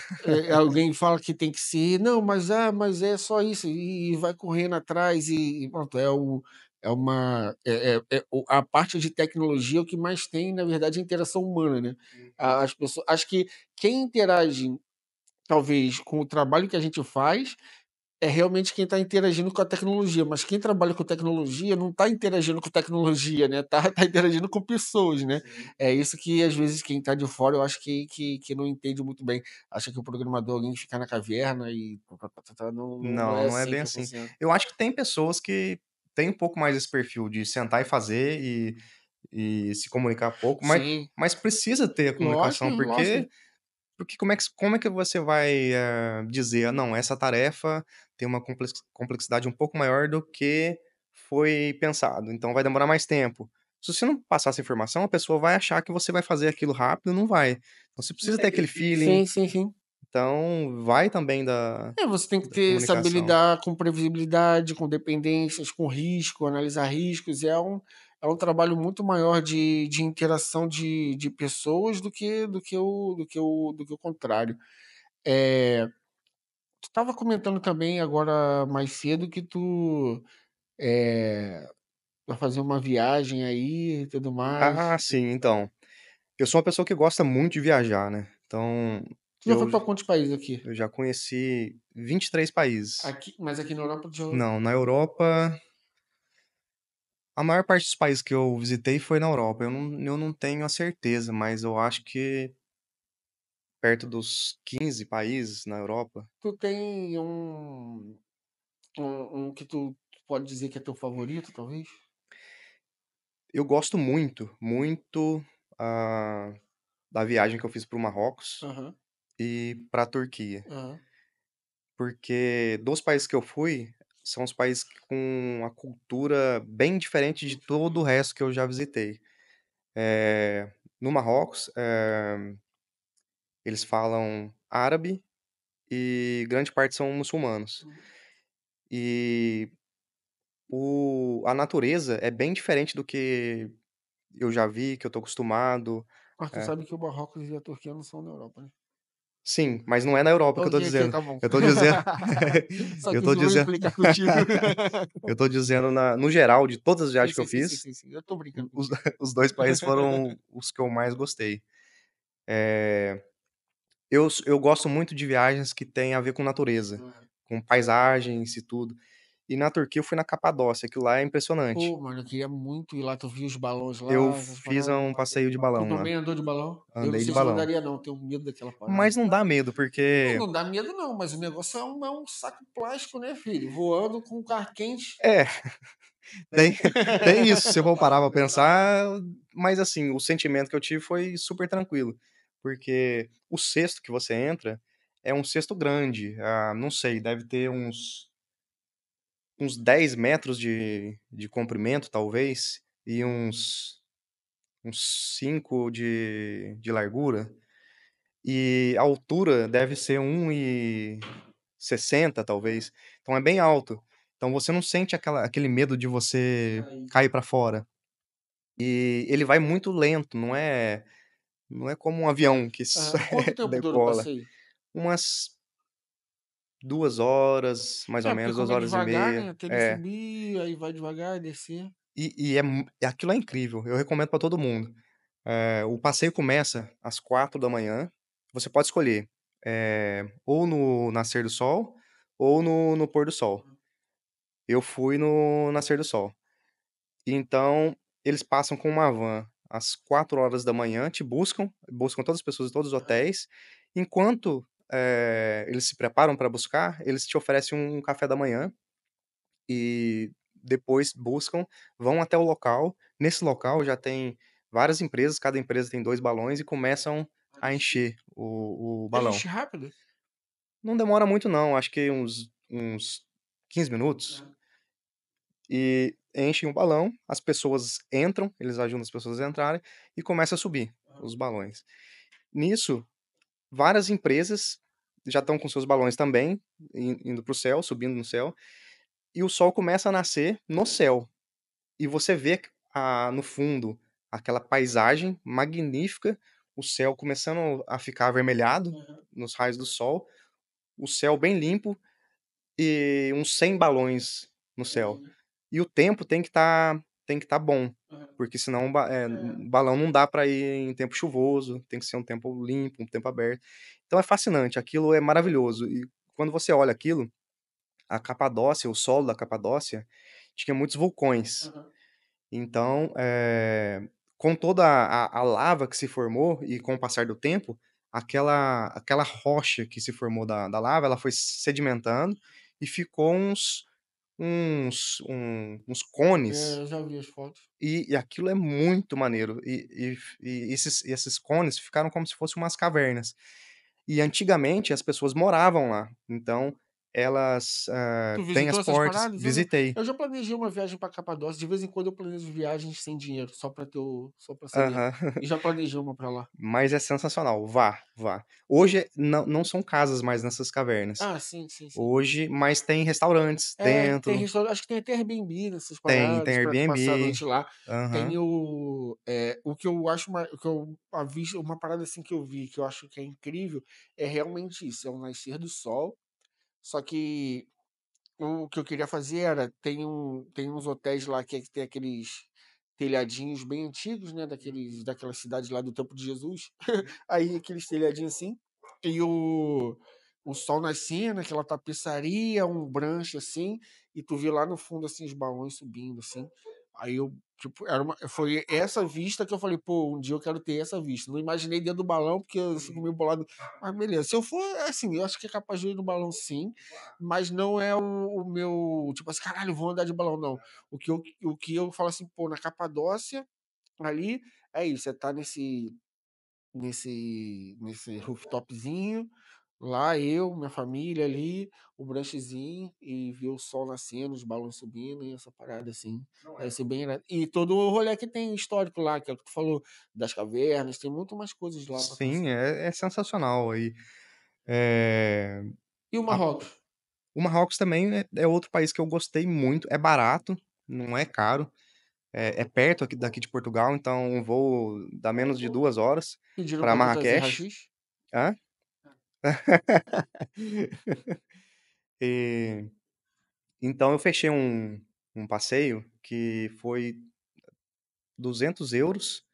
Alguém fala que tem que ser, não, mas é só isso, e vai correndo atrás e pronto, é uma a parte de tecnologia é o que mais tem, na verdade, é a interação humana, né? As pessoas, acho que quem interage, talvez, com o trabalho que a gente faz é realmente quem está interagindo com a tecnologia, mas quem trabalha com tecnologia não está interagindo com tecnologia, né? Tá interagindo com pessoas, né? Sim. É isso que às vezes quem está de fora eu acho que não entende muito bem. Acha que o programador é alguém que fica na caverna e não Não, é não é assim bem que assim. funciona. Eu acho que tem pessoas que têm um pouco mais esse perfil de sentar e fazer e se comunicar pouco, Sim, mas precisa ter a lógico, comunicação, lógico. porque como é que você vai, dizer: "Ah, não, essa tarefa tem uma complexidade um pouco maior do que foi pensado, então vai demorar mais tempo". Se você não passar essa informação, a pessoa vai achar que você vai fazer aquilo rápido, não vai. Então você precisa ter aquele feeling, Sim, sim, sim. então vai também Você tem que da saber comunicação. lidar com previsibilidade, com dependências, com risco, analisar riscos. É um trabalho muito maior de interação de pessoas do que o contrário. Tu estava comentando também agora mais cedo que tu vai fazer uma viagem aí e tudo Ah, mais. sim, então, eu sou uma pessoa que gosta muito de viajar, né, então Tu já foi para quantos países aqui? eu já conheci 23 países. Mas aqui na Europa tu já. Não, na Europa a maior parte dos países que eu visitei foi na Europa, eu não tenho a certeza, mas eu acho que perto dos 15 países na Europa. Tu tem um que tu pode dizer que é teu favorito, talvez? Eu gosto muito, muito, ah, da viagem que eu fiz para o Marrocos Aham, e pra Turquia, aham. porque dos países que eu fui, são os países com a cultura bem diferente de todo o resto que eu já visitei. No Marrocos, eles falam árabe e grande parte são muçulmanos. Uhum. E a natureza é bem diferente do que eu já vi, que eu tô acostumado. Mas tu É. sabe que o Marrocos e a Turquia não são na Europa, né? Sim, mas não é na Europa que eu Ok, tô ok, dizendo. tá bom. Eu tô dizendo Só eu quis tô dizendo implicar contigo. eu tô dizendo no geral de todas as Sim, viagens que sim, eu sim, sim, fiz, sim, sim. Eu tô brincando os contigo. os 2 países foram os que eu mais gostei. Eu gosto muito de viagens que têm a ver com natureza, Aham. com paisagens e tudo. E na Turquia eu fui na Capadócia, aquilo lá é impressionante. Pô, mano, eu queria muito ir lá. Tu viu os balões Eu lá, essas fiz paradas? um passeio de Tu balão lá, também andou de balão? Eu não andei de sei se eu balão. andaria, não. Eu tenho medo daquela parada. Mas não dá medo, Não, porque não dá medo, não, mas o negócio é um saco plástico, né, filho? Voando com um ar quente. é, tem tem isso, se eu for parar pra pensar, mas assim, o sentimento que eu tive foi super tranquilo, porque o cesto que você entra é um cesto grande, não sei, deve ter uns 10 metros de comprimento, talvez, e uns 5 de largura, e a altura deve ser 1,60 talvez, então é bem alto. Então você não sente aquele medo de você cair pra fora. E ele vai muito lento, não é não é como um avião que Aham. Quanto tempo dura o decola. passeio? Umas 2 horas, mais ou É, porque menos, 2 como é horas e devagar, meia. né, tem que É. subir, aí vai devagar, descer. E é mu aquilo é incrível, eu recomendo pra todo mundo. O passeio começa às 4 da manhã. Você pode escolher, ou no nascer do sol ou no pôr do sol. Eu fui no nascer do sol. Então, eles passam com uma van às 4 horas da manhã, te buscam todas as pessoas de todos os hotéis. Enquanto, eles se preparam para buscar, eles te oferecem um café da manhã e depois buscam, vão até o local. Nesse local já tem várias empresas, cada empresa tem 2 balões e começam a encher o balão. Enche rápido? Não demora muito não, acho que uns 15 minutos. E enchem o balão, as pessoas entram, eles ajudam as pessoas a entrarem e começa a subir os balões. Nisso, várias empresas já estão com seus balões também, indo para o céu, subindo no céu, e o sol começa a nascer no céu. E você vê no fundo aquela paisagem magnífica, o céu começando a ficar avermelhado Aham. nos raios do sol, o céu bem limpo e uns 100 balões no céu. Uhum. E o tempo tem que estar bom, Aham. porque senão É. balão não dá para ir em tempo chuvoso, tem que ser um tempo limpo, um tempo aberto. Então é fascinante, aquilo é maravilhoso. E quando você olha aquilo, a Capadócia, o solo da Capadócia, tinha muitos vulcões. Aham. Então, com toda a lava que se formou e com o passar do tempo, aquela rocha que se formou da lava, ela foi sedimentando e ficou uns É, cones, eu já vi as fotos. e aquilo é muito maneiro. E esses cones ficaram como se fossem umas cavernas. E antigamente as pessoas moravam lá, então elas, Tu têm visitou as essas portas. paradas? Visitei. Eu já planejei uma viagem pra Capadócia. De vez em quando eu planejo viagens sem dinheiro, só pra saber. Aham. E já planejei uma pra lá. Mas é sensacional, vá, vá. Hoje não são casas mais nessas cavernas. Ah, sim, sim, sim. Hoje mas tem restaurantes É, tem dentro, restaurante, acho que tem até Airbnb nessas tem paradas pra tu passar a Airbnb. noite lá. Tem Aham. o que eu acho o que eu a vista uma parada assim que eu vi, que eu acho que é incrível, é realmente isso, é o nascer do sol, só que o que eu queria fazer era, tem uns hotéis lá que tem aqueles telhadinhos bem antigos, né, daquela cidade lá do Tempo de Jesus. Aí aqueles telhadinhos assim, e o sol nascendo, aquela tapeçaria, um branche assim, e tu vê lá no fundo assim os balões subindo assim. Aí eu, tipo, foi essa vista que eu falei, pô, um dia eu quero ter essa vista. Não imaginei dentro do balão, porque eu fico meio bolado. Mas beleza, se eu for, assim, eu acho que é capaz de ir no balão sim, mas não é o meu, tipo assim, caralho, vou andar de balão, não. O que eu falo assim, pô, na Capadócia, ali, é isso, é tá nesse rooftopzinho, lá eu, minha família ali, o branchezinho, e ver o sol nascendo, os balões subindo, e essa parada assim. Vai ser bem irado. E todo o rolê que tem histórico lá, que é o que tu falou, das cavernas, tem muito mais coisas lá pra Sim, fazer. é sensacional. Eh, E o a Marrocos? o Marrocos também é outro país que eu gostei muito, é barato, não é caro, é perto aqui daqui de Portugal, então um voo dá menos de 2 horas Pediram para pra tu trazer Marrakech. haxixe? Hã? E então eu fechei um passeio que foi 200 euros.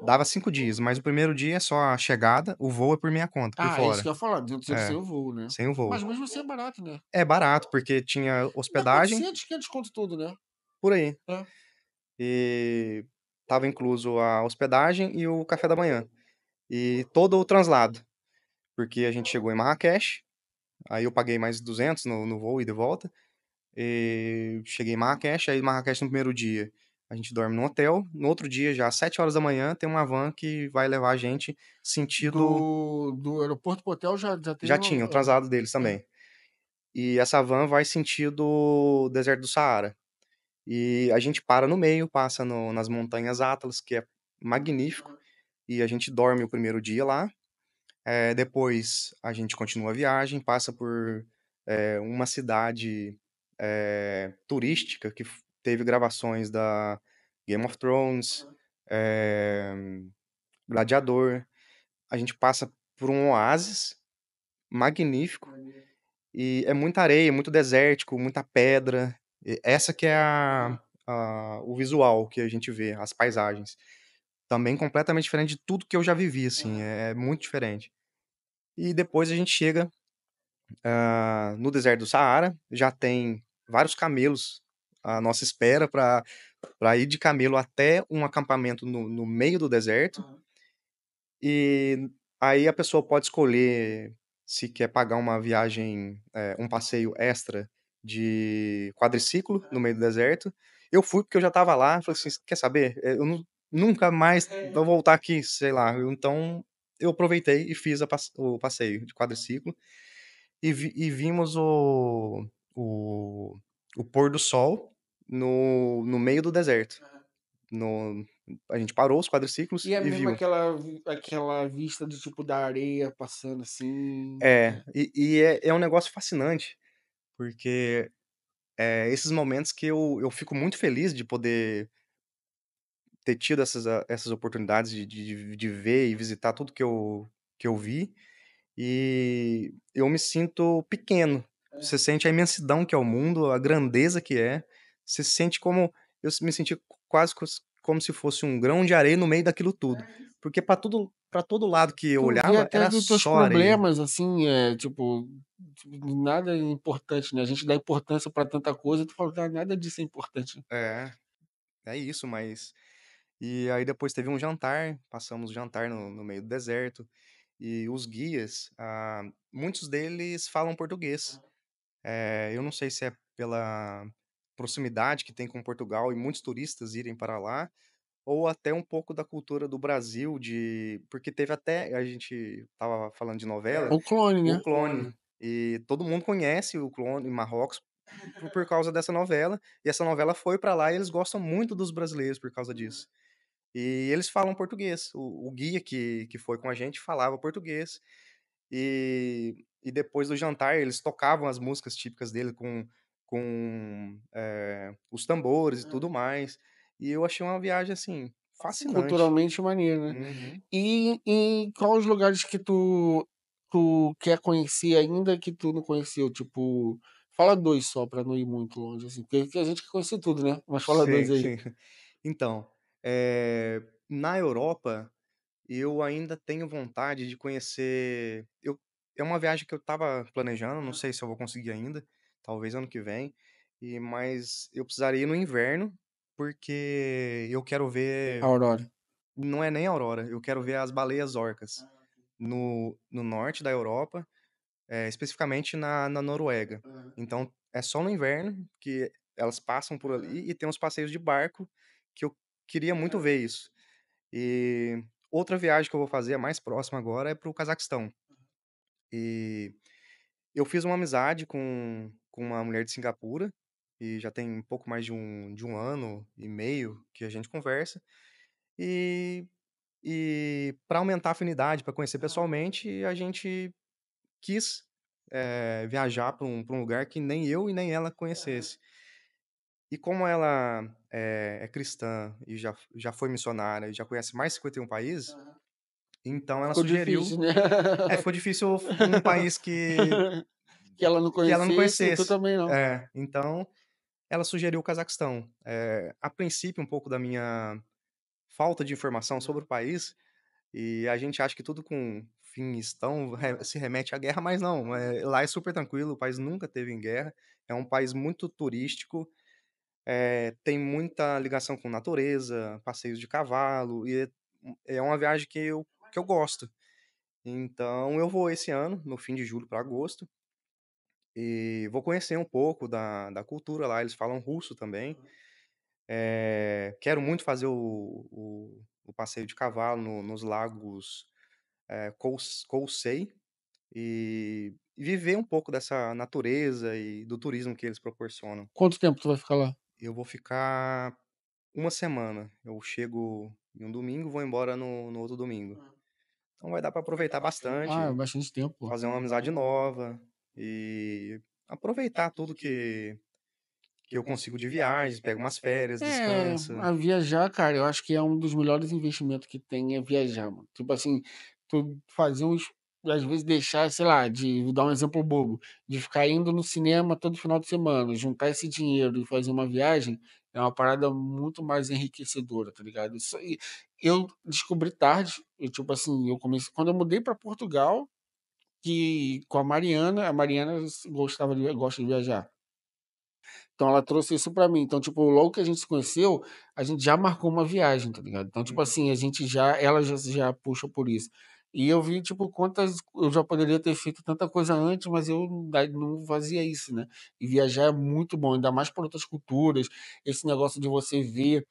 Dava 5 dias, mas o primeiro dia é só a chegada, o voo é por minha conta, por Ah, é isso que fora. eu ia falar, 200 sem É, o voo, né? sem o voo. Mas mesmo assim é barato, né? É barato, porque tinha Dá hospedagem 400 que é desconto tudo, né? por aí. É. E estava incluso a hospedagem e o café da manhã. E todo o translado, porque a gente chegou em Marrakech, aí eu paguei mais 200 no voo e de volta. E cheguei em Marrakech, aí Marrakech no primeiro dia a gente dorme no hotel, no outro dia já às 7 horas da manhã tem uma van que vai levar a gente sentido. Do aeroporto pro hotel já tem Já uma. tinha o traslado deles É. também. E essa van vai sentido deserto do Saara. E a gente para no meio, passa nas montanhas Atlas, que é magnífico, e a gente dorme o primeiro dia lá. Depois a gente continua a viagem, passa por uma cidade turística que teve gravações da Game of Thrones. Gladiador. A gente passa por um oásis magnífico Maneiro. e é muita areia, muito desértico, muita pedra. Essa que é Aham. o visual que a gente vê, as paisagens. Também completamente diferente de tudo que eu já vivi, assim, Aham. é muito diferente. E depois a gente chega, no deserto do Saara, já tem vários camelos à nossa espera para ir de camelo até um acampamento no meio do deserto. Aham. E aí a pessoa pode escolher se quer pagar uma viagem, um passeio extra de quadriciclo no meio do deserto. Eu fui porque eu já estava lá, falei assim: "Quer saber? Eu nunca mais vou voltar aqui", sei lá. Então eu aproveitei e fiz a o passeio de quadriciclo e vimos o o pôr do sol no meio do deserto. Aham. No A gente parou os quadriciclos E é e mesmo viu. aquela vista do tipo da areia passando assim. É, e é um negócio fascinante, porque, esses momentos que eu fico muito feliz de poder ter tido essas oportunidades de ver e visitar tudo que eu vi, e eu me sinto pequeno. É. Você sente a imensidão que é o mundo, a grandeza que é, você sente como me senti quase como se fosse um grão de areia no meio daquilo tudo, É isso. porque para todo lado que eu Tu vê olhava até era dos teus só areia. problemas, assim, nada é importante, né, a gente dá importância pra tanta coisa, tu fala: "Cara, nada disso é importante". É, é isso, mas e aí depois teve um jantar, passamos o jantar no meio do deserto, e os guias, muitos deles falam português. Eu não sei se é pela proximidade que tem com Portugal e muitos turistas irem para lá, ou até um pouco da cultura do Brasil porque teve até a gente estava falando de novela, O clone, O né. Clone, e todo mundo conhece O Clone em Marrocos por causa dessa novela, e essa novela foi para lá e eles gostam muito dos brasileiros por causa disso. E eles falam português. O guia que foi com a gente falava português. E depois do jantar eles tocavam as músicas típicas dele com os tambores e tudo mais. E eu achei uma viagem, assim, fascinante. Culturalmente maneiro, né. Uhum. E qual os lugares que tu quer conhecer ainda que tu não conheceu? Tipo, fala 2 só pra não ir muito longe, assim, porque a gente quer conhecer tudo, né, mas fala 2 Sim, aí. sim. Então, na Europa, eu ainda tenho vontade de conhecer é uma viagem que eu estava planejando, não sei se eu vou conseguir ainda, talvez ano que vem, mas eu precisaria ir no inverno, porque eu quero ver Aurora. não é nem a aurora, eu quero ver as baleias orcas Ah, ok. no norte da Europa, especificamente na Noruega. Aham. Então é só no inverno que elas passam por Aham. ali e tem uns passeios de barco que eu queria muito ver isso. E outra viagem que eu vou fazer, a mais próxima agora, é para o Cazaquistão. E eu fiz uma amizade com uma mulher de Singapura, e já tem um pouco mais de um ano e meio que a gente conversa. E para aumentar a afinidade, para conhecer Aham. pessoalmente, a gente quis, viajar para um lugar que nem eu e nem ela Aham. conhecesse. E como ela é cristã e já foi missionária e já conhece mais de 51 países, Aham. então ela Ficou sugeriu. difícil, né. Ficou difícil um país Que ela não que ela não conhecesse e tu conhecesse. também não. Então ela sugeriu o Cazaquistão. A princípio, um pouco da minha falta de informação sobre o país, e a gente acha que tudo com fins tão se remete à guerra, mas não, lá é super tranquilo, o país nunca teve em guerra, é um país muito turístico, tem muita ligação com natureza, passeios de cavalo, e é uma viagem que eu gosto. Então eu vou esse ano, no fim de julho para agosto, e vou conhecer um pouco da cultura lá, eles falam russo também. Quero muito fazer o passeio de cavalo nos lagos, Kousei, e viver um pouco dessa natureza e do turismo que eles proporcionam. Quanto tempo tu vai ficar lá? Eu vou ficar uma semana, eu chego em um domingo, vou embora no outro domingo. Então vai dar para aproveitar Ah, é bastante, bastante tempo, pô. fazer uma amizade nova e aproveitar tudo que eu consigo de viagens, pego umas férias, É, descansa. a viajar, cara, eu acho que é um dos melhores investimentos que tem é viajar, mano. Tipo assim, tu fazer uns às vezes deixar, sei lá, de vou dar um exemplo bobo, de ficar indo no cinema todo final de semana, juntar esse dinheiro e fazer uma viagem, é uma parada muito mais enriquecedora, tá ligado? Isso aí eu descobri tarde, e tipo assim, eu comecei quando eu mudei pra Portugal, que com a Mariana gosta de viajar. Então ela trouxe isso pra mim. Então, tipo, logo que a gente se conheceu, a gente já marcou uma viagem, tá ligado? Então, tipo assim, a gente ela já puxa por isso. E eu vi, tipo, quantas eu já poderia ter feito tanta coisa antes, mas eu não fazia isso, né? E viajar é muito bom, ainda mais por outras culturas. Esse negócio de você ver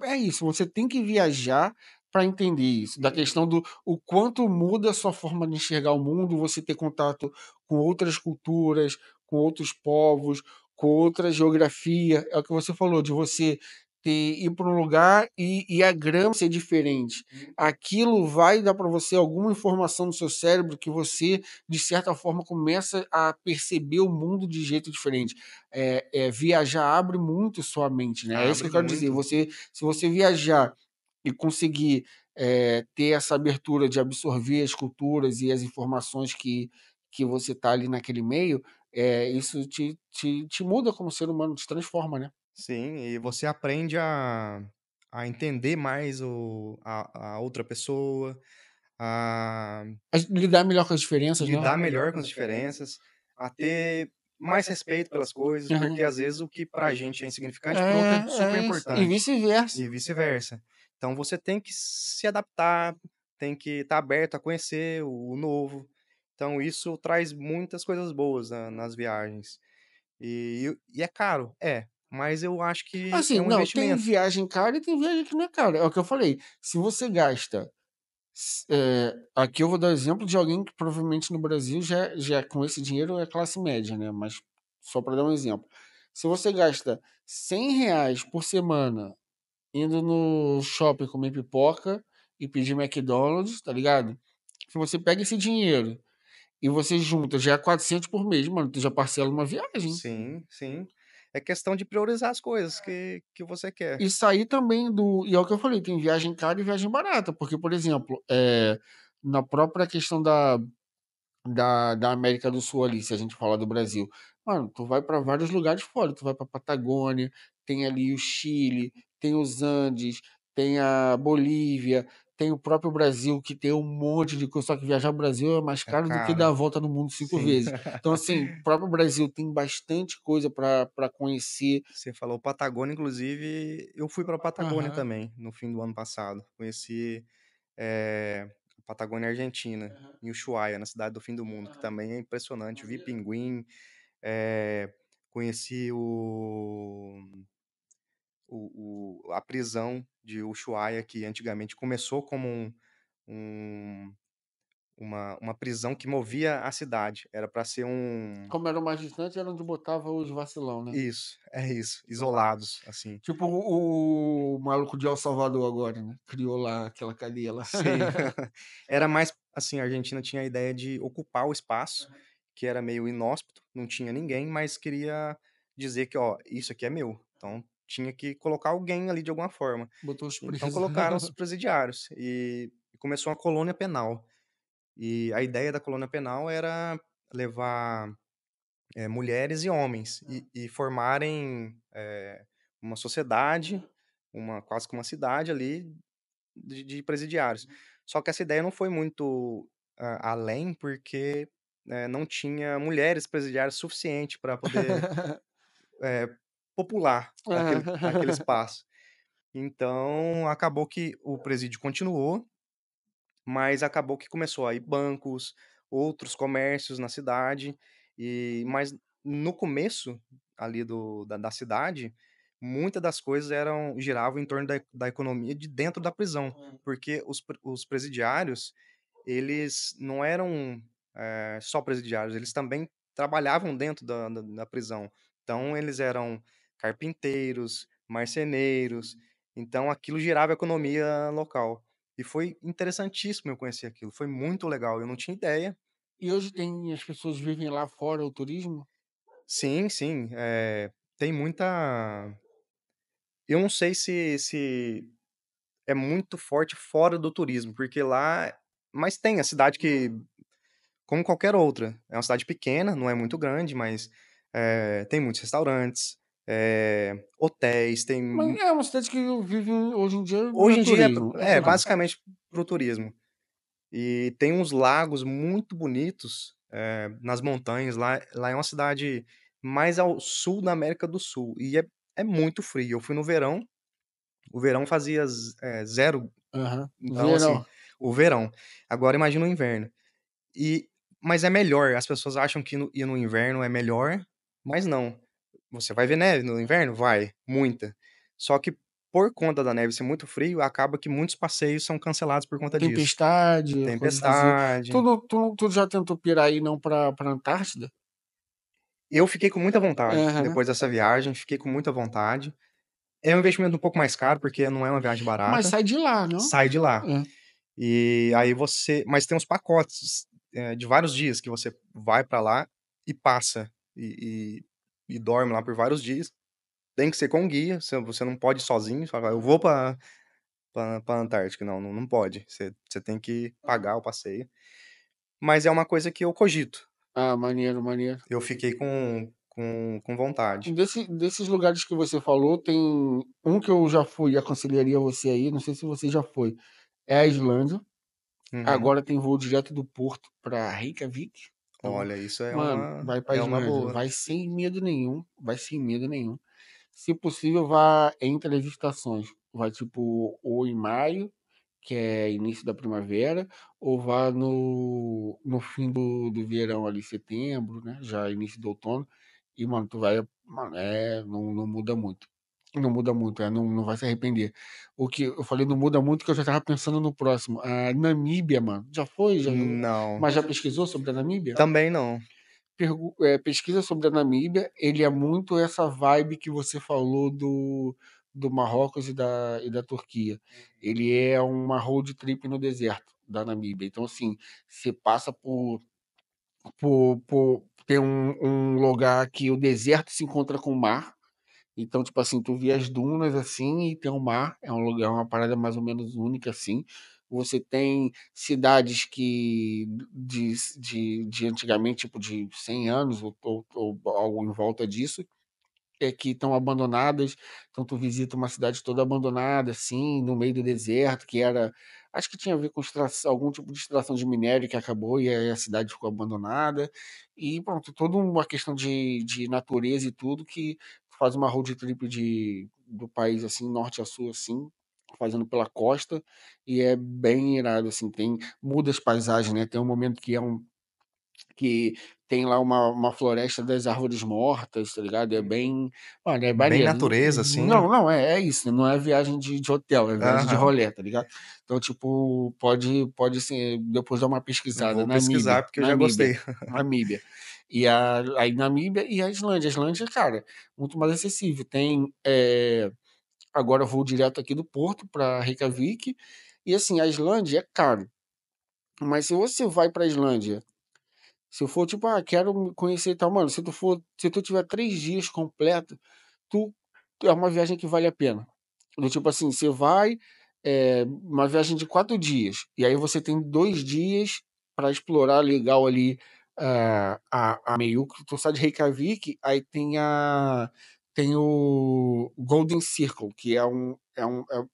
é isso, você tem que viajar para entender isso, da questão do o quanto muda a sua forma de enxergar o mundo, você ter contato com outras culturas, com outros povos, com outra geografia. É o que você falou, de você ir para um lugar e a grama ser diferente. Aquilo vai dar para você alguma informação no seu cérebro que você, de certa forma, começa a perceber o mundo de jeito diferente. Viajar abre muito sua mente, né? É isso que Abre eu quero dizer. muito. Se você viajar e conseguir ter essa abertura de absorver as culturas e as informações que você está ali naquele meio, isso te muda como ser humano, te transforma, né? Sim, e você aprende a entender mais a outra pessoa, a Lidar melhor com as diferenças, né? lidar melhor com as diferenças, a ter mais respeito pelas coisas, Aham. porque às vezes o que pra gente é insignificante, para o outro é super É isso. E importante, vice-versa. e vice-versa. Então você tem que se adaptar, tem que estar aberto a conhecer o novo. Então isso traz muitas coisas boas nas viagens. E é caro? É, mas eu acho que é Assim, um não, tem investimento. viagem cara e tem viagem que não é cara. É o que eu falei. Se você gasta aqui eu vou dar o exemplo de alguém que provavelmente no Brasil já com esse dinheiro é classe média, né? Mas só para dar um exemplo. Se você gasta R$ 100 por semana indo no shopping comer pipoca e pedir McDonald's, tá ligado? Se você pega esse dinheiro e você junta, já é 400 por mês, mano, tu já parcela uma viagem. Sim, sim. É questão de priorizar as coisas que você quer. E sair também do. E é o que eu falei, tem viagem cara e viagem barata. Porque, por exemplo, na própria questão da América do Sul ali, se a gente falar do Brasil. Mano, tu vai para vários lugares fora, tu vai para Patagônia, tem ali o Chile, tem os Andes, tem a Bolívia, tem o próprio Brasil que tem um monte de coisa, só que viajar pro Brasil é mais É caro do que dar caro. a volta no mundo 5 Sim. vezes. Então assim, o próprio Brasil tem bastante coisa para conhecer. Você falou Patagônia, inclusive, eu fui pra Patagônia Aham. também, no fim do ano passado. Conheci, a Patagônia Argentina, em Ushuaia, na cidade do fim do mundo, que também é impressionante. Vi pinguim, eh, conheci a prisão de Ushuaia, que antigamente começou como um uma prisão que movia a cidade. Era para ser um Como era mais distante, era onde botava os vacilão, né? isso, é isso, isolados, assim. Tipo o maluco de El Salvador agora, né? Criou lá aquela cadeia lá. Sim. Era mais assim, a Argentina tinha a ideia de ocupar o espaço, que era meio inóspito, não tinha ninguém, mas queria dizer que: "Ó, isso aqui é meu". Então tinha que colocar alguém ali de alguma forma. Botou os Então presos. colocaram os presidiários e começou uma colônia penal. E a ideia da colônia penal era levar mulheres e homens e formarem, uma sociedade, uma quase que uma cidade ali de presidiários. Só que essa ideia não foi muito, além, porque, não tinha mulheres presidiárias suficiente para poder, eh, popular aquele espaço. Então, acabou que o presídio continuou, mas acabou que começou a ir bancos, outros comércios na cidade, mas no começo ali da cidade, muitas das coisas giravam em torno da economia de dentro da prisão, porque os presidiários, eles não eram, só presidiários, eles também trabalhavam dentro da prisão. Então eles eram carpinteiros, marceneiros, então aquilo girava a economia local. E foi interessantíssimo eu conhecer aquilo, foi muito legal, eu não tinha ideia. E hoje tem as pessoas vivem lá fora o turismo? Sim, sim, tem muita eu não sei se é muito forte fora do turismo, porque lá mas tem a cidade que como qualquer outra, é uma cidade pequena, não é muito grande, mas, tem muitos restaurantes, hotéis, Mas tem é uma cidade que vive hoje em dia hoje no em dia turismo, é turismo. basicamente para o turismo. E tem uns lagos muito bonitos, nas montanhas, lá é uma cidade mais ao sul da América do Sul, e é muito frio. Eu fui no verão, o verão fazia 0, Aham. então assim, Verão. o verão. Agora imagina o inverno. E mas é melhor, as pessoas acham que ir no inverno é melhor, mas não. Você vai ver neve no inverno? Vai, muita. Só que por conta da neve ser muito frio, acaba que muitos passeios são cancelados por conta disso. Tempestade, coisas assim. Tempestade. Tu já tentou pirar aí não pra Antártida? Eu fiquei com muita vontade, Aham. depois dessa viagem, fiquei com muita vontade. É um investimento um pouco mais caro, porque não é uma viagem Mas barata, sai de lá, não? sai de lá. É. E aí você mas tem uns pacotes, de vários dias que você vai pra lá e passa, e dorme lá por vários dias. Tem que ser com guia, você não pode ir sozinho, falar: "Eu vou pra Antártica", não pode, você tem que pagar o passeio. Mas é uma coisa que eu cogito, Ah, maneiro, maneiro. eu fiquei com vontade. Desses lugares que você falou, tem um que eu já fui e aconselharia você aí, não sei se você já foi, é a Islândia. Uhum. Agora tem voo direto do Porto para Reykjavik. Então, Olha, isso mano, vai pra é uma Islândia, boa. vai sem medo nenhum, vai sem medo nenhum. Se possível, vá entre as estações. Vai tipo ou em maio, que é início da primavera, ou vá no fim do verão ali, setembro, né? Já início do outono. E, mano, tu vai. Mano, não muda muito. Não muda muito, não vai se arrepender. O que eu falei não muda muito, que eu já tava pensando no próximo. A Namíbia, mano. Já foi? Não, Mas já pesquisou sobre a Namíbia? também não. Pesquisa sobre a Namíbia, ele é muito essa vibe que você falou do Marrocos e da Turquia. Ele é uma road trip no deserto da Namíbia. Então, assim, você passa tem um lugar que o deserto se encontra com o mar. Então, tipo assim, tu vê as dunas assim e tem o mar, é um lugar, uma parada mais ou menos única assim. Você tem cidades que de antigamente, tipo de 100 anos ou algo em volta disso, que estão abandonadas. Então tu visita uma cidade toda abandonada, assim, no meio do deserto, que era. Acho que tinha a ver com algum tipo de extração de minério que acabou e aí a cidade ficou abandonada. E pronto, toda uma questão de natureza e tudo que faz uma road trip do país, assim, norte a sul, assim, fazendo pela costa, e é bem irado, assim, muda as paisagens, né? Tem um momento que tem lá uma floresta das árvores mortas, tá ligado? É bem. Mano, é Bem maneiro. natureza, assim. Não, não, é isso, né? Não é viagem de hotel, é viagem de Aham. rolê, tá ligado? Então, tipo, pode assim, depois dar uma pesquisada. Vou pesquisar, porque eu já gostei. Namíbia. Aí Namíbia e a Islândia. A Islândia, cara, muito mais acessível. Tem agora voo direto aqui do Porto para Reykjavik. E assim, a Islândia é caro. Mas se você vai para a Islândia se eu for, tipo, quero conhecer e tal, mano, se tu tiver 3 dias completo, tu, é uma viagem que vale a pena. Do tipo assim, você vai, uma viagem de 4 dias, e aí você tem 2 dias para explorar legal ali a Meiuca. Tu sai de Reykjavik, aí tem o Golden Circle, que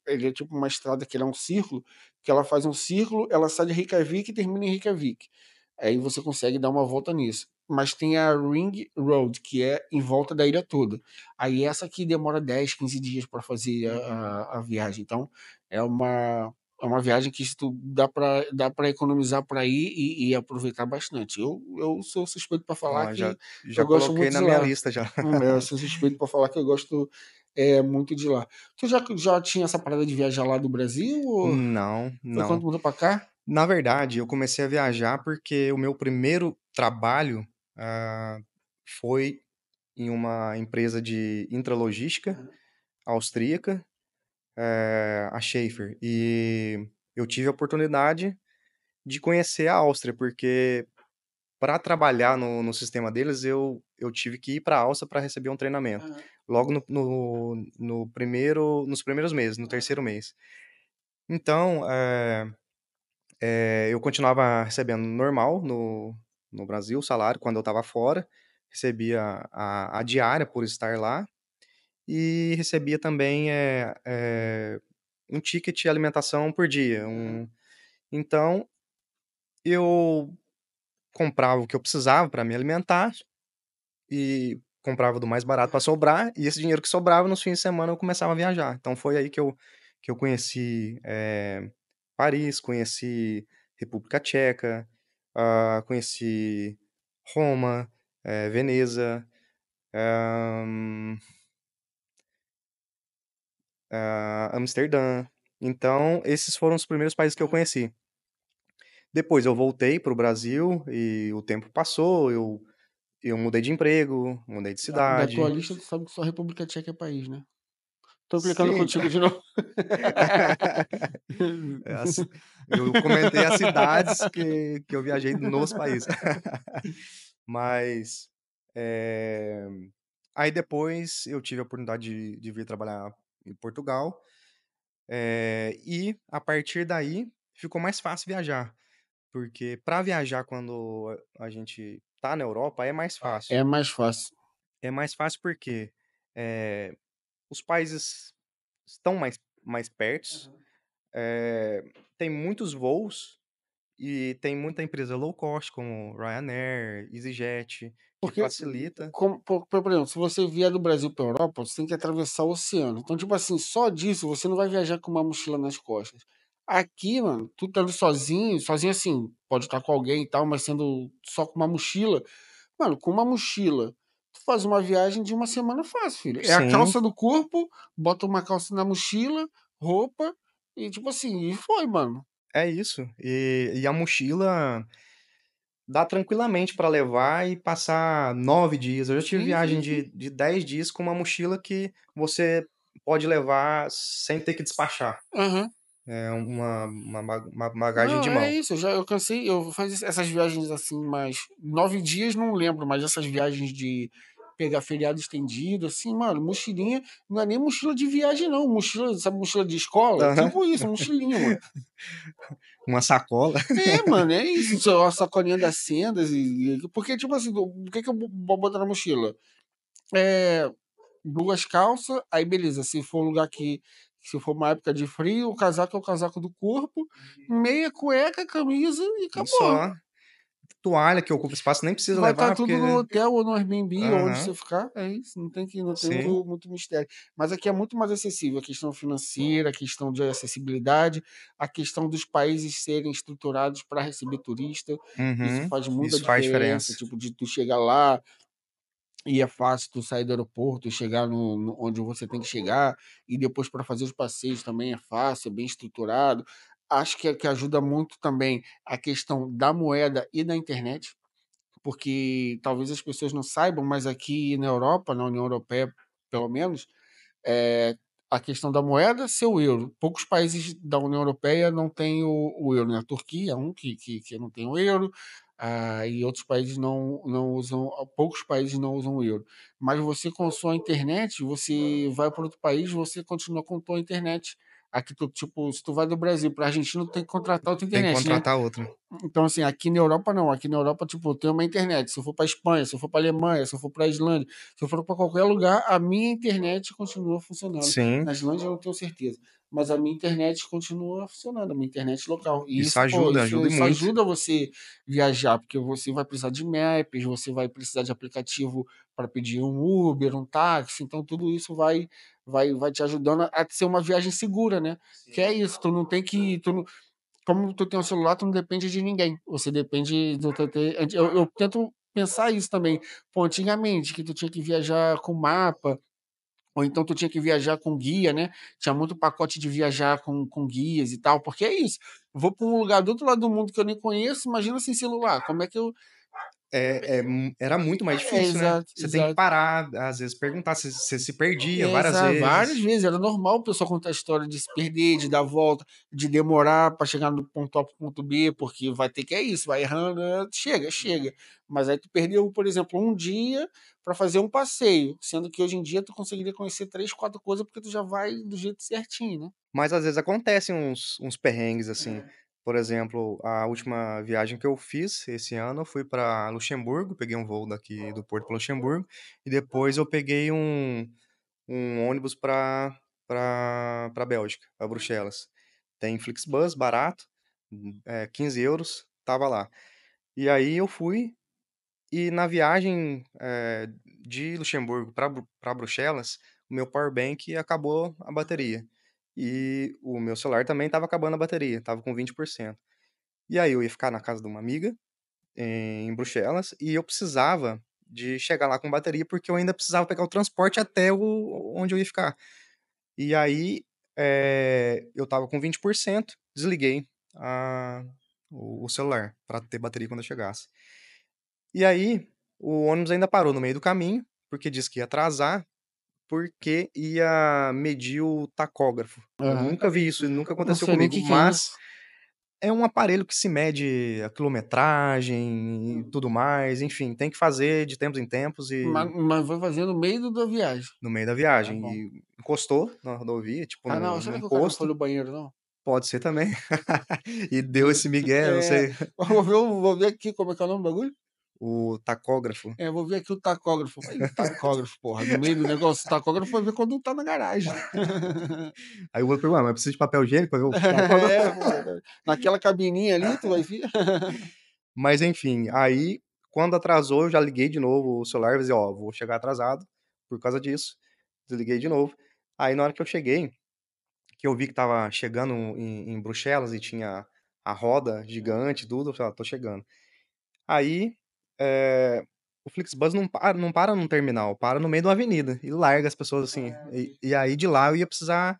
ele é tipo uma estrada que ele é um círculo, que ela faz um círculo, ela sai de Reykjavik e termina em Reykjavik. Aí você consegue dar uma volta nisso. Mas tem a Ring Road, que é em volta da ilha toda. Aí essa aqui demora 10, 15 dias para fazer a viagem. Então é uma viagem que se tu dá para economizar para ir e aproveitar bastante. Eu sou suspeito para falar Ó, que já eu gosto coloquei muito na de minha lá. lista já. Eu sou suspeito para falar que eu gosto muito de lá. Tu já tinha essa parada de viajar lá do Brasil ou Não, foi quando não. mudou para cá? Na verdade, eu comecei a viajar porque o meu primeiro trabalho, ah, foi em uma empresa de intralogística austríaca, a Schaefer. E eu tive a oportunidade de conhecer a Áustria, porque Pra trabalhar no sistema deles, eu tive que ir pra Áustria pra receber um treinamento, Aham. logo no primeiro nos primeiros meses, no terceiro mês. Então, eu continuava recebendo normal no Brasil o salário quando eu estava fora, recebia a diária por estar lá e recebia também, um ticket de alimentação por dia, Aham. então eu comprava o que eu precisava para me alimentar e comprava do mais barato para sobrar, e esse dinheiro que sobrava nos fins de semana eu começava a viajar. Então foi aí que eu conheci, Paris, conheci República Tcheca, conheci Roma, Veneza, hã, Amsterdã. Então esses foram os primeiros países que eu Aham. conheci. Depois eu voltei para o Brasil e o tempo passou, eu mudei de emprego, mudei de Da tua cidade. lista, tu sabe que só a República Tcheca é país, né? Tô implicando Sim. contigo de novo. É, eu comentei as cidades que eu viajei nos países. Mas, eh, aí depois eu tive a oportunidade de vir trabalhar em Portugal, e a partir daí ficou mais fácil viajar, porque para viajar quando a gente tá na Europa é mais fácil. É mais fácil. É mais fácil porque, os países estão mais pertos, Aham. tem muitos voos. E tem muita empresa low cost, como Ryanair, EasyJet, que Porque, facilita. por exemplo, se você vier do Brasil para Europa, você tem que atravessar o oceano. Então, tipo assim, só disso você não vai viajar com uma mochila nas costas. Aqui, mano, tu estando sozinho, sozinho assim, pode estar com alguém e tal, mas sendo só com uma mochila. Mano, com uma mochila, tu faz uma viagem de uma semana fácil, filho. É a Sim, calça do corpo, bota uma calça na mochila, roupa, e tipo assim, e foi, mano. é isso. E a mochila dá tranquilamente para levar e passar 9 dias. Eu já tive Sim, viagem sim, sim. de 10 dias com uma mochila que você pode levar sem ter que despachar. Aham. É uma bagagem Não, de é mão. isso. Eu cansei. Eu faço essas viagens assim, mas 9 dias não lembro, mas essas viagens de pegar feriado estendido, assim, mano, mochilinha, não é nem mochila de viagem, não. Mochila, sabe, mochila de escola? Aham. Tipo isso, mochilinha, mano. Uma sacola. É, mano, é isso. Só a sacolinha das sendas porque, tipo assim, o que que eu vou botar na mochila? É, duas calças, aí beleza. Se for uma época de frio, o casaco é o casaco do corpo, meia cueca, camisa e E acabou. só. Toalha que ocupa espaço, nem precisa Vai estar levar, tudo no porque hotel ou no Airbnb, onde aham, você ficar, é isso, não tem sim. muito mistério. Mas aqui é muito mais acessível, a questão financeira, a questão de acessibilidade, a questão dos países serem estruturados para receber turista, isso Uhum. faz muita Isso faz diferença, diferença. tipo, de tu chegar lá e é fácil tu sair do aeroporto e chegar onde você tem que chegar, e depois para fazer os passeios também é fácil, é bem estruturado. Acho que ajuda muito também a questão da moeda e da internet, porque talvez as pessoas não saibam, mas aqui na Europa, na União Europeia, pelo menos, é, a questão da moeda ser o euro. Poucos países da União Europeia não têm o euro, né? A Turquia é um que não tem o euro, e outros países não usam, poucos países não usam o euro. Mas você com sua internet, você vai para outro país, você continua com a tua internet. Aqui, tipo, se tu vai do Brasil para a Argentina, tu tem que contratar outra Tem que internet, né? contratar outra. Então, assim, aqui na Europa não. Aqui na Europa, tipo, eu tenho uma internet. Se eu for para Espanha, se eu for para Alemanha, se eu for para Islândia, se eu for para qualquer lugar, a minha internet continua funcionando. Sim, Na Islândia eu não tenho certeza, mas a minha internet continua funcionando, a minha internet local. E isso isso, pô, ajuda, isso, ajuda e isso muito. ajuda você viajar, porque você vai precisar de maps, você vai precisar de aplicativo para pedir um Uber, um táxi. Então, tudo isso vai te ajudando a ser uma viagem segura, né? Que é isso, tu não tem que. Como tu tem um celular, tu não depende de ninguém. Você depende do teu. Eu tento pensar isso também. Pô, antigamente, que tu tinha que viajar com mapa, ou então tu tinha que viajar com guia, né? Tinha muito pacote de viajar com guias e tal, porque é isso. Vou para um lugar do outro lado do mundo que eu nem conheço, imagina sem celular. Como é que eu. era muito mais É, difícil, né. exato, Você tem que exato. parar, às vezes perguntar, você se perdia várias Exato, várias vezes. vezes, era normal o pessoal contar a história de se perder, de dar volta, de demorar para chegar do ponto A para o ponto B, porque vai ter que é isso, vai errando, chega, chega. Mas aí tu perdeu, por exemplo, um dia para fazer um passeio, sendo que hoje em dia tu conseguiria conhecer 3, 4 coisas porque tu já vai do jeito certinho, né. Mas às vezes acontecem uns perrengues, assim. É. Por exemplo, a última viagem que eu fiz esse ano, eu fui para Luxemburgo, peguei um voo daqui do Porto para Luxemburgo, e depois eu peguei um ônibus pra Bélgica, pra Bruxelas. Tem Flixbus barato, 15 €, tava lá. E aí eu fui, e na viagem, de Luxemburgo pra Bruxelas, o meu powerbank acabou a bateria. E o meu celular também estava acabando a bateria, estava com 20%. E aí eu ia ficar na casa de uma amiga, em Bruxelas, e eu precisava de chegar lá com bateria, porque eu ainda precisava pegar o transporte até o onde eu ia ficar. E aí, eu estava com 20%, desliguei a o celular para ter bateria quando eu chegasse. E aí, o ônibus ainda parou no meio do caminho, porque disse que ia atrasar, porque ia medir o tacógrafo. Eu Aham. nunca vi isso, nunca Não aconteceu sei nem o comigo, que que é mas isso. é um aparelho que se mede a quilometragem e tudo mais, enfim, tem que fazer de tempos em tempos Ma e mas vai fazer no meio do da viagem. no meio da Tá viagem. bom. E encostou na rodovia, tipo Ah, não, num será que o cara não foi posto, no banheiro não? pode ser também. E deu esse migué, não É, sei, vou ver aqui como é que é o nome do bagulho. o tacógrafo. É, vou ver aqui o tacógrafo. Aí, tacógrafo, porra, no meio do negócio, o tacógrafo vai ver quando tá na garagem. Aí o outro perguntou: "Ah, mas precisa de papel higiênico pra ver o tacógrafo?" É, pô, naquela cabininha ali, tu vai ver. Mas enfim, aí quando atrasou eu já liguei de novo o celular e avisei: "Ó, vou chegar atrasado por causa disso", desliguei de novo. Aí na hora que eu cheguei, que eu vi que estava chegando em Bruxelas e tinha a roda gigante e tudo, eu falei: "Ah, tô chegando". Aí, o Flixbus não para num terminal, para no meio de uma avenida e larga as pessoas, assim. E aí de lá eu ia precisar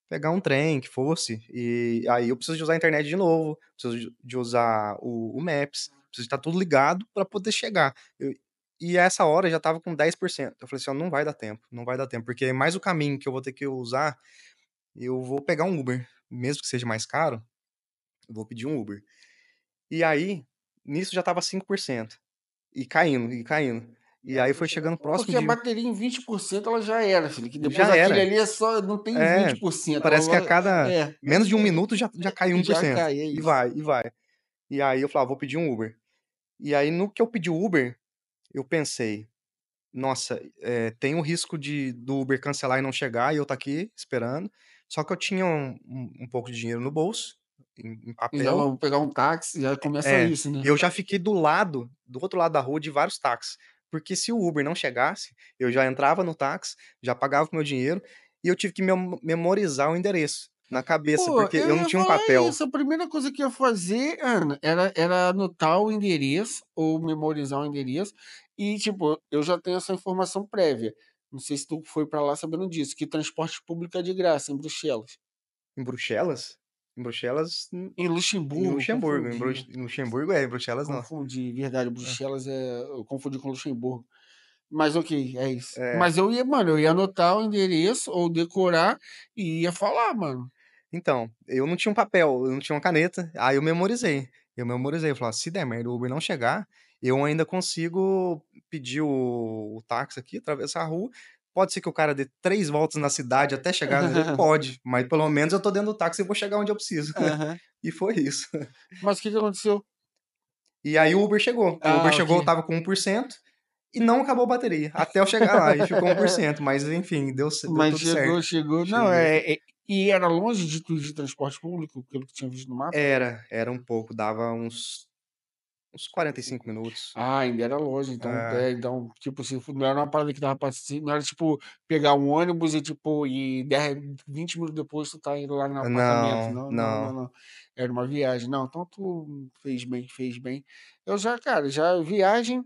pegar um trem que fosse, e aí eu preciso de usar a internet de novo, preciso de usar o Maps, preciso estar tudo ligado para poder chegar. E a essa hora já estava com 10%. Eu falei assim: "Ó, não vai dar tempo, não vai dar tempo, porque é mais o caminho que eu vou ter que usar, eu vou pegar um Uber, mesmo que seja mais caro, eu vou pedir um Uber". E aí, nisso já estava 5% e caindo, e caindo. E aí foi chegando próximo Porque a de bateria em 20% ela já era, filho, que depois já aquele era. ali é só não tem É, 20%, ela parece que a cada é, menos de um minuto já cai já 1%. cai, é E isso. vai, e vai. E aí eu falei: "Ah, vou pedir um Uber". E aí no que eu pedi o Uber, eu pensei: "Nossa, tem o risco do Uber cancelar e não chegar e eu estar aqui esperando". Só que eu tinha um pouco de dinheiro no bolso, em E já papel. vamos pegar um táxi, já começa É, isso, né. eu já fiquei do outro lado da rua de vários táxis, porque se o Uber não chegasse, eu já entrava no táxi, já pagava com meu dinheiro, e eu tive que memorizar o endereço na cabeça, Pô, porque eu eu não ia tinha um falar papel. isso, a primeira coisa que eu ia fazer, Ana, era anotar o endereço ou memorizar o endereço e, tipo, eu já tenho essa informação prévia. Não sei se tu foi pra lá sabendo disso, que transporte público é de graça em Bruxelas. Em Bruxelas? Em Bruxelas, Em em Luxemburgo, Luxemburgo, confundi. em Luxemburgo é, em Bruxelas não. Confundi, verdade, É. Bruxelas eu confundi com Luxemburgo. Mas ok, é isso. É. Mas eu ia, mano, eu ia anotar o endereço ou decorar e ia falar, mano. Então, eu não tinha um papel, eu não tinha uma caneta, aí eu memorizei. Eu memorizei, eu falava: "Se der merda, o Uber não chegar, eu ainda consigo pedir o táxi aqui, atravessar a rua. Pode ser que o cara dê 3 voltas na cidade até chegar no endereço? Pode, mas pelo menos eu tô dentro do táxi e vou chegar onde eu preciso". Aham. E foi isso. Mas o que que aconteceu? E aí o Uber chegou. O Uber Ah, ok. chegou, eu estava com 1% e não acabou a bateria, até eu chegar lá e ficou 1%, mas enfim, deu Mas tudo certo. chegou. Não, Cheguei. e era longe de tu ir de transporte público, pelo que tinha visto no mapa? Era um pouco, dava uns 45 minutos. Ah, ainda era longe, É. então, tipo, se não era uma parada que dava pra se não era tipo pegar um ônibus e, tipo, e 10, 20 minutos depois tu tá indo lá no apartamento. Não, Não, não, não, não. não. Era uma viagem. Não, então tu fez bem, fez bem. Eu já, cara, já viagem,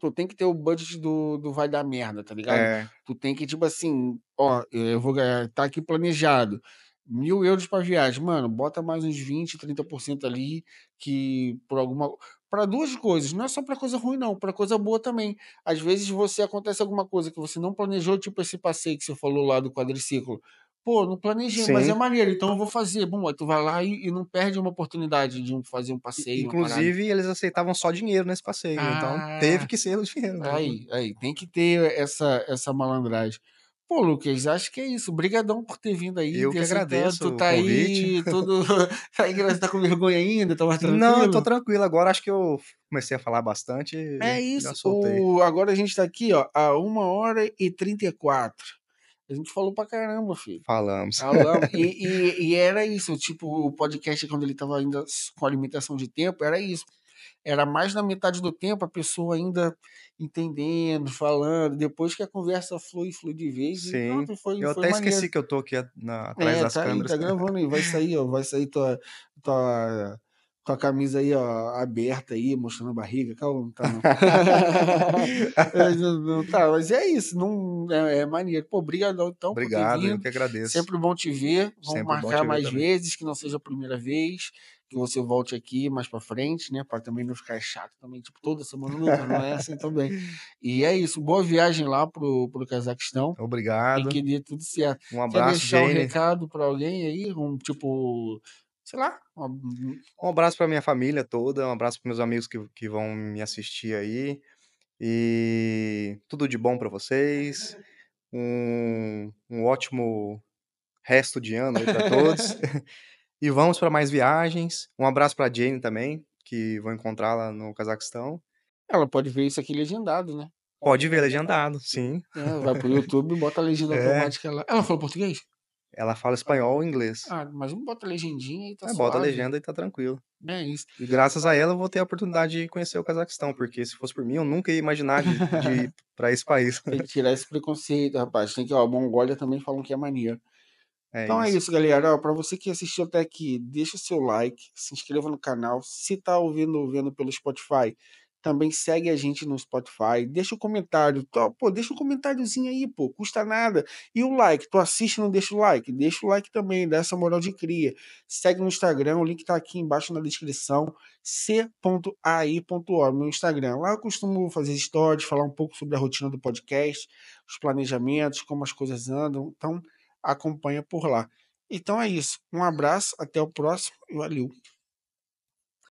tu tem que ter o budget do vai dar merda, tá ligado? É, Tu tem que, tipo assim, ó, eu vou ganhar, tá aqui planejado, 1.000 euros pra viagem, mano, bota mais uns 20, 30% ali, que por alguma para 2 coisas, não é só para coisa ruim não, para coisa boa também. Às vezes você acontece alguma coisa que você não planejou, tipo esse passeio que você falou lá do quadriciclo. Pô, não planejei, mas é Sim. maneiro, então eu vou fazer. Bom, aí tu vai lá e não perde uma oportunidade de fazer um passeio, uma parada. Inclusive, eles aceitavam só dinheiro nesse passeio, então teve Ah, que ser o dinheiro mesmo. aí, tem que ter essa malandragem. Pô, Lucas, acho que é isso. Obrigadão por ter vindo aí, Eu ter que aceitado. agradeço Tu o tá convite. aí, todo. Tá aí, tá com vergonha ainda, tá mais Não, eu tô tranquilo? tranquilo agora, acho que eu comecei a falar bastante É e já isso. soltei. Agora a gente tá aqui, ó, a 1h34. A gente falou pra caramba, filho. Falamos. Falamos. E era isso, tipo, o podcast, quando ele tava ainda com a limitação de tempo, era isso. Era mais da metade do tempo a pessoa ainda entendendo, falando. Depois que a conversa flui de vez e Sim. pronto, foi, Eu foi até maneiro. esqueci que eu tô aqui atrás É, das tá aí, câmeras. tá gravando aí. Vai sair, ó. Vai sair tua, tua camisa aí, ó, aberta aí, mostrando a barriga. Calma, não tá não. Tá, mas é isso. Não, é maneiro. Pô, obrigadão então por ter Obrigado, eu vindo. que agradeço. Sempre bom te ver. Vamos Sempre bom marcar te ver mais também. vezes, que não seja a primeira vez. Que você volte aqui mais pra frente, né? Pra também não ficar chato também. Tipo, toda semana, Lucas, não é assim também. E é isso. Boa viagem lá pro Cazaquistão. E Obrigado. que dê tudo certo. Um Quer abraço, deixar um Jane. recado pra alguém aí? Um tipo, sei lá. Um abraço pra minha família toda, um abraço para meus amigos que vão me assistir aí. E tudo de bom pra vocês. Um ótimo resto de ano aí pra todos. E vamos para mais viagens. Um abraço pra Jane também, que vou encontrá-la no Cazaquistão. Ela pode ver isso aqui legendado, né? Pode ver legendado, sim. É, vai pro YouTube e bota a legenda É, automática lá. Ela falou português? ela fala espanhol e inglês. Ah, mas não bota a legendinha e tá Bota a suave. legenda e tá tranquilo. É isso. E graças a ela eu vou ter a oportunidade de conhecer o Cazaquistão, porque se fosse por mim eu nunca ia imaginar de ir pra esse país. Tem que tirar esse preconceito, rapaz. Tem que, ó, a Mongólia também falam que é maneiro. É Então é isso. isso, galera. Ó, pra você que assistiu até aqui, deixa o seu like, se inscreva no canal. Se tá ouvindo pelo Spotify, também segue a gente no Spotify. Deixa o comentário. Pô, deixa um comentáriozinho aí, pô. Custa nada. E o like. Tu assiste e não deixa o like? Deixa o like também, dá essa moral de cria. Segue no Instagram, o link tá aqui embaixo na descrição. c.ai.o, meu Instagram. Lá eu costumo fazer stories, falar um pouco sobre a rotina do podcast, os planejamentos, como as coisas andam. Então, acompanha por lá. Então é isso. Um abraço, até o próximo e valeu.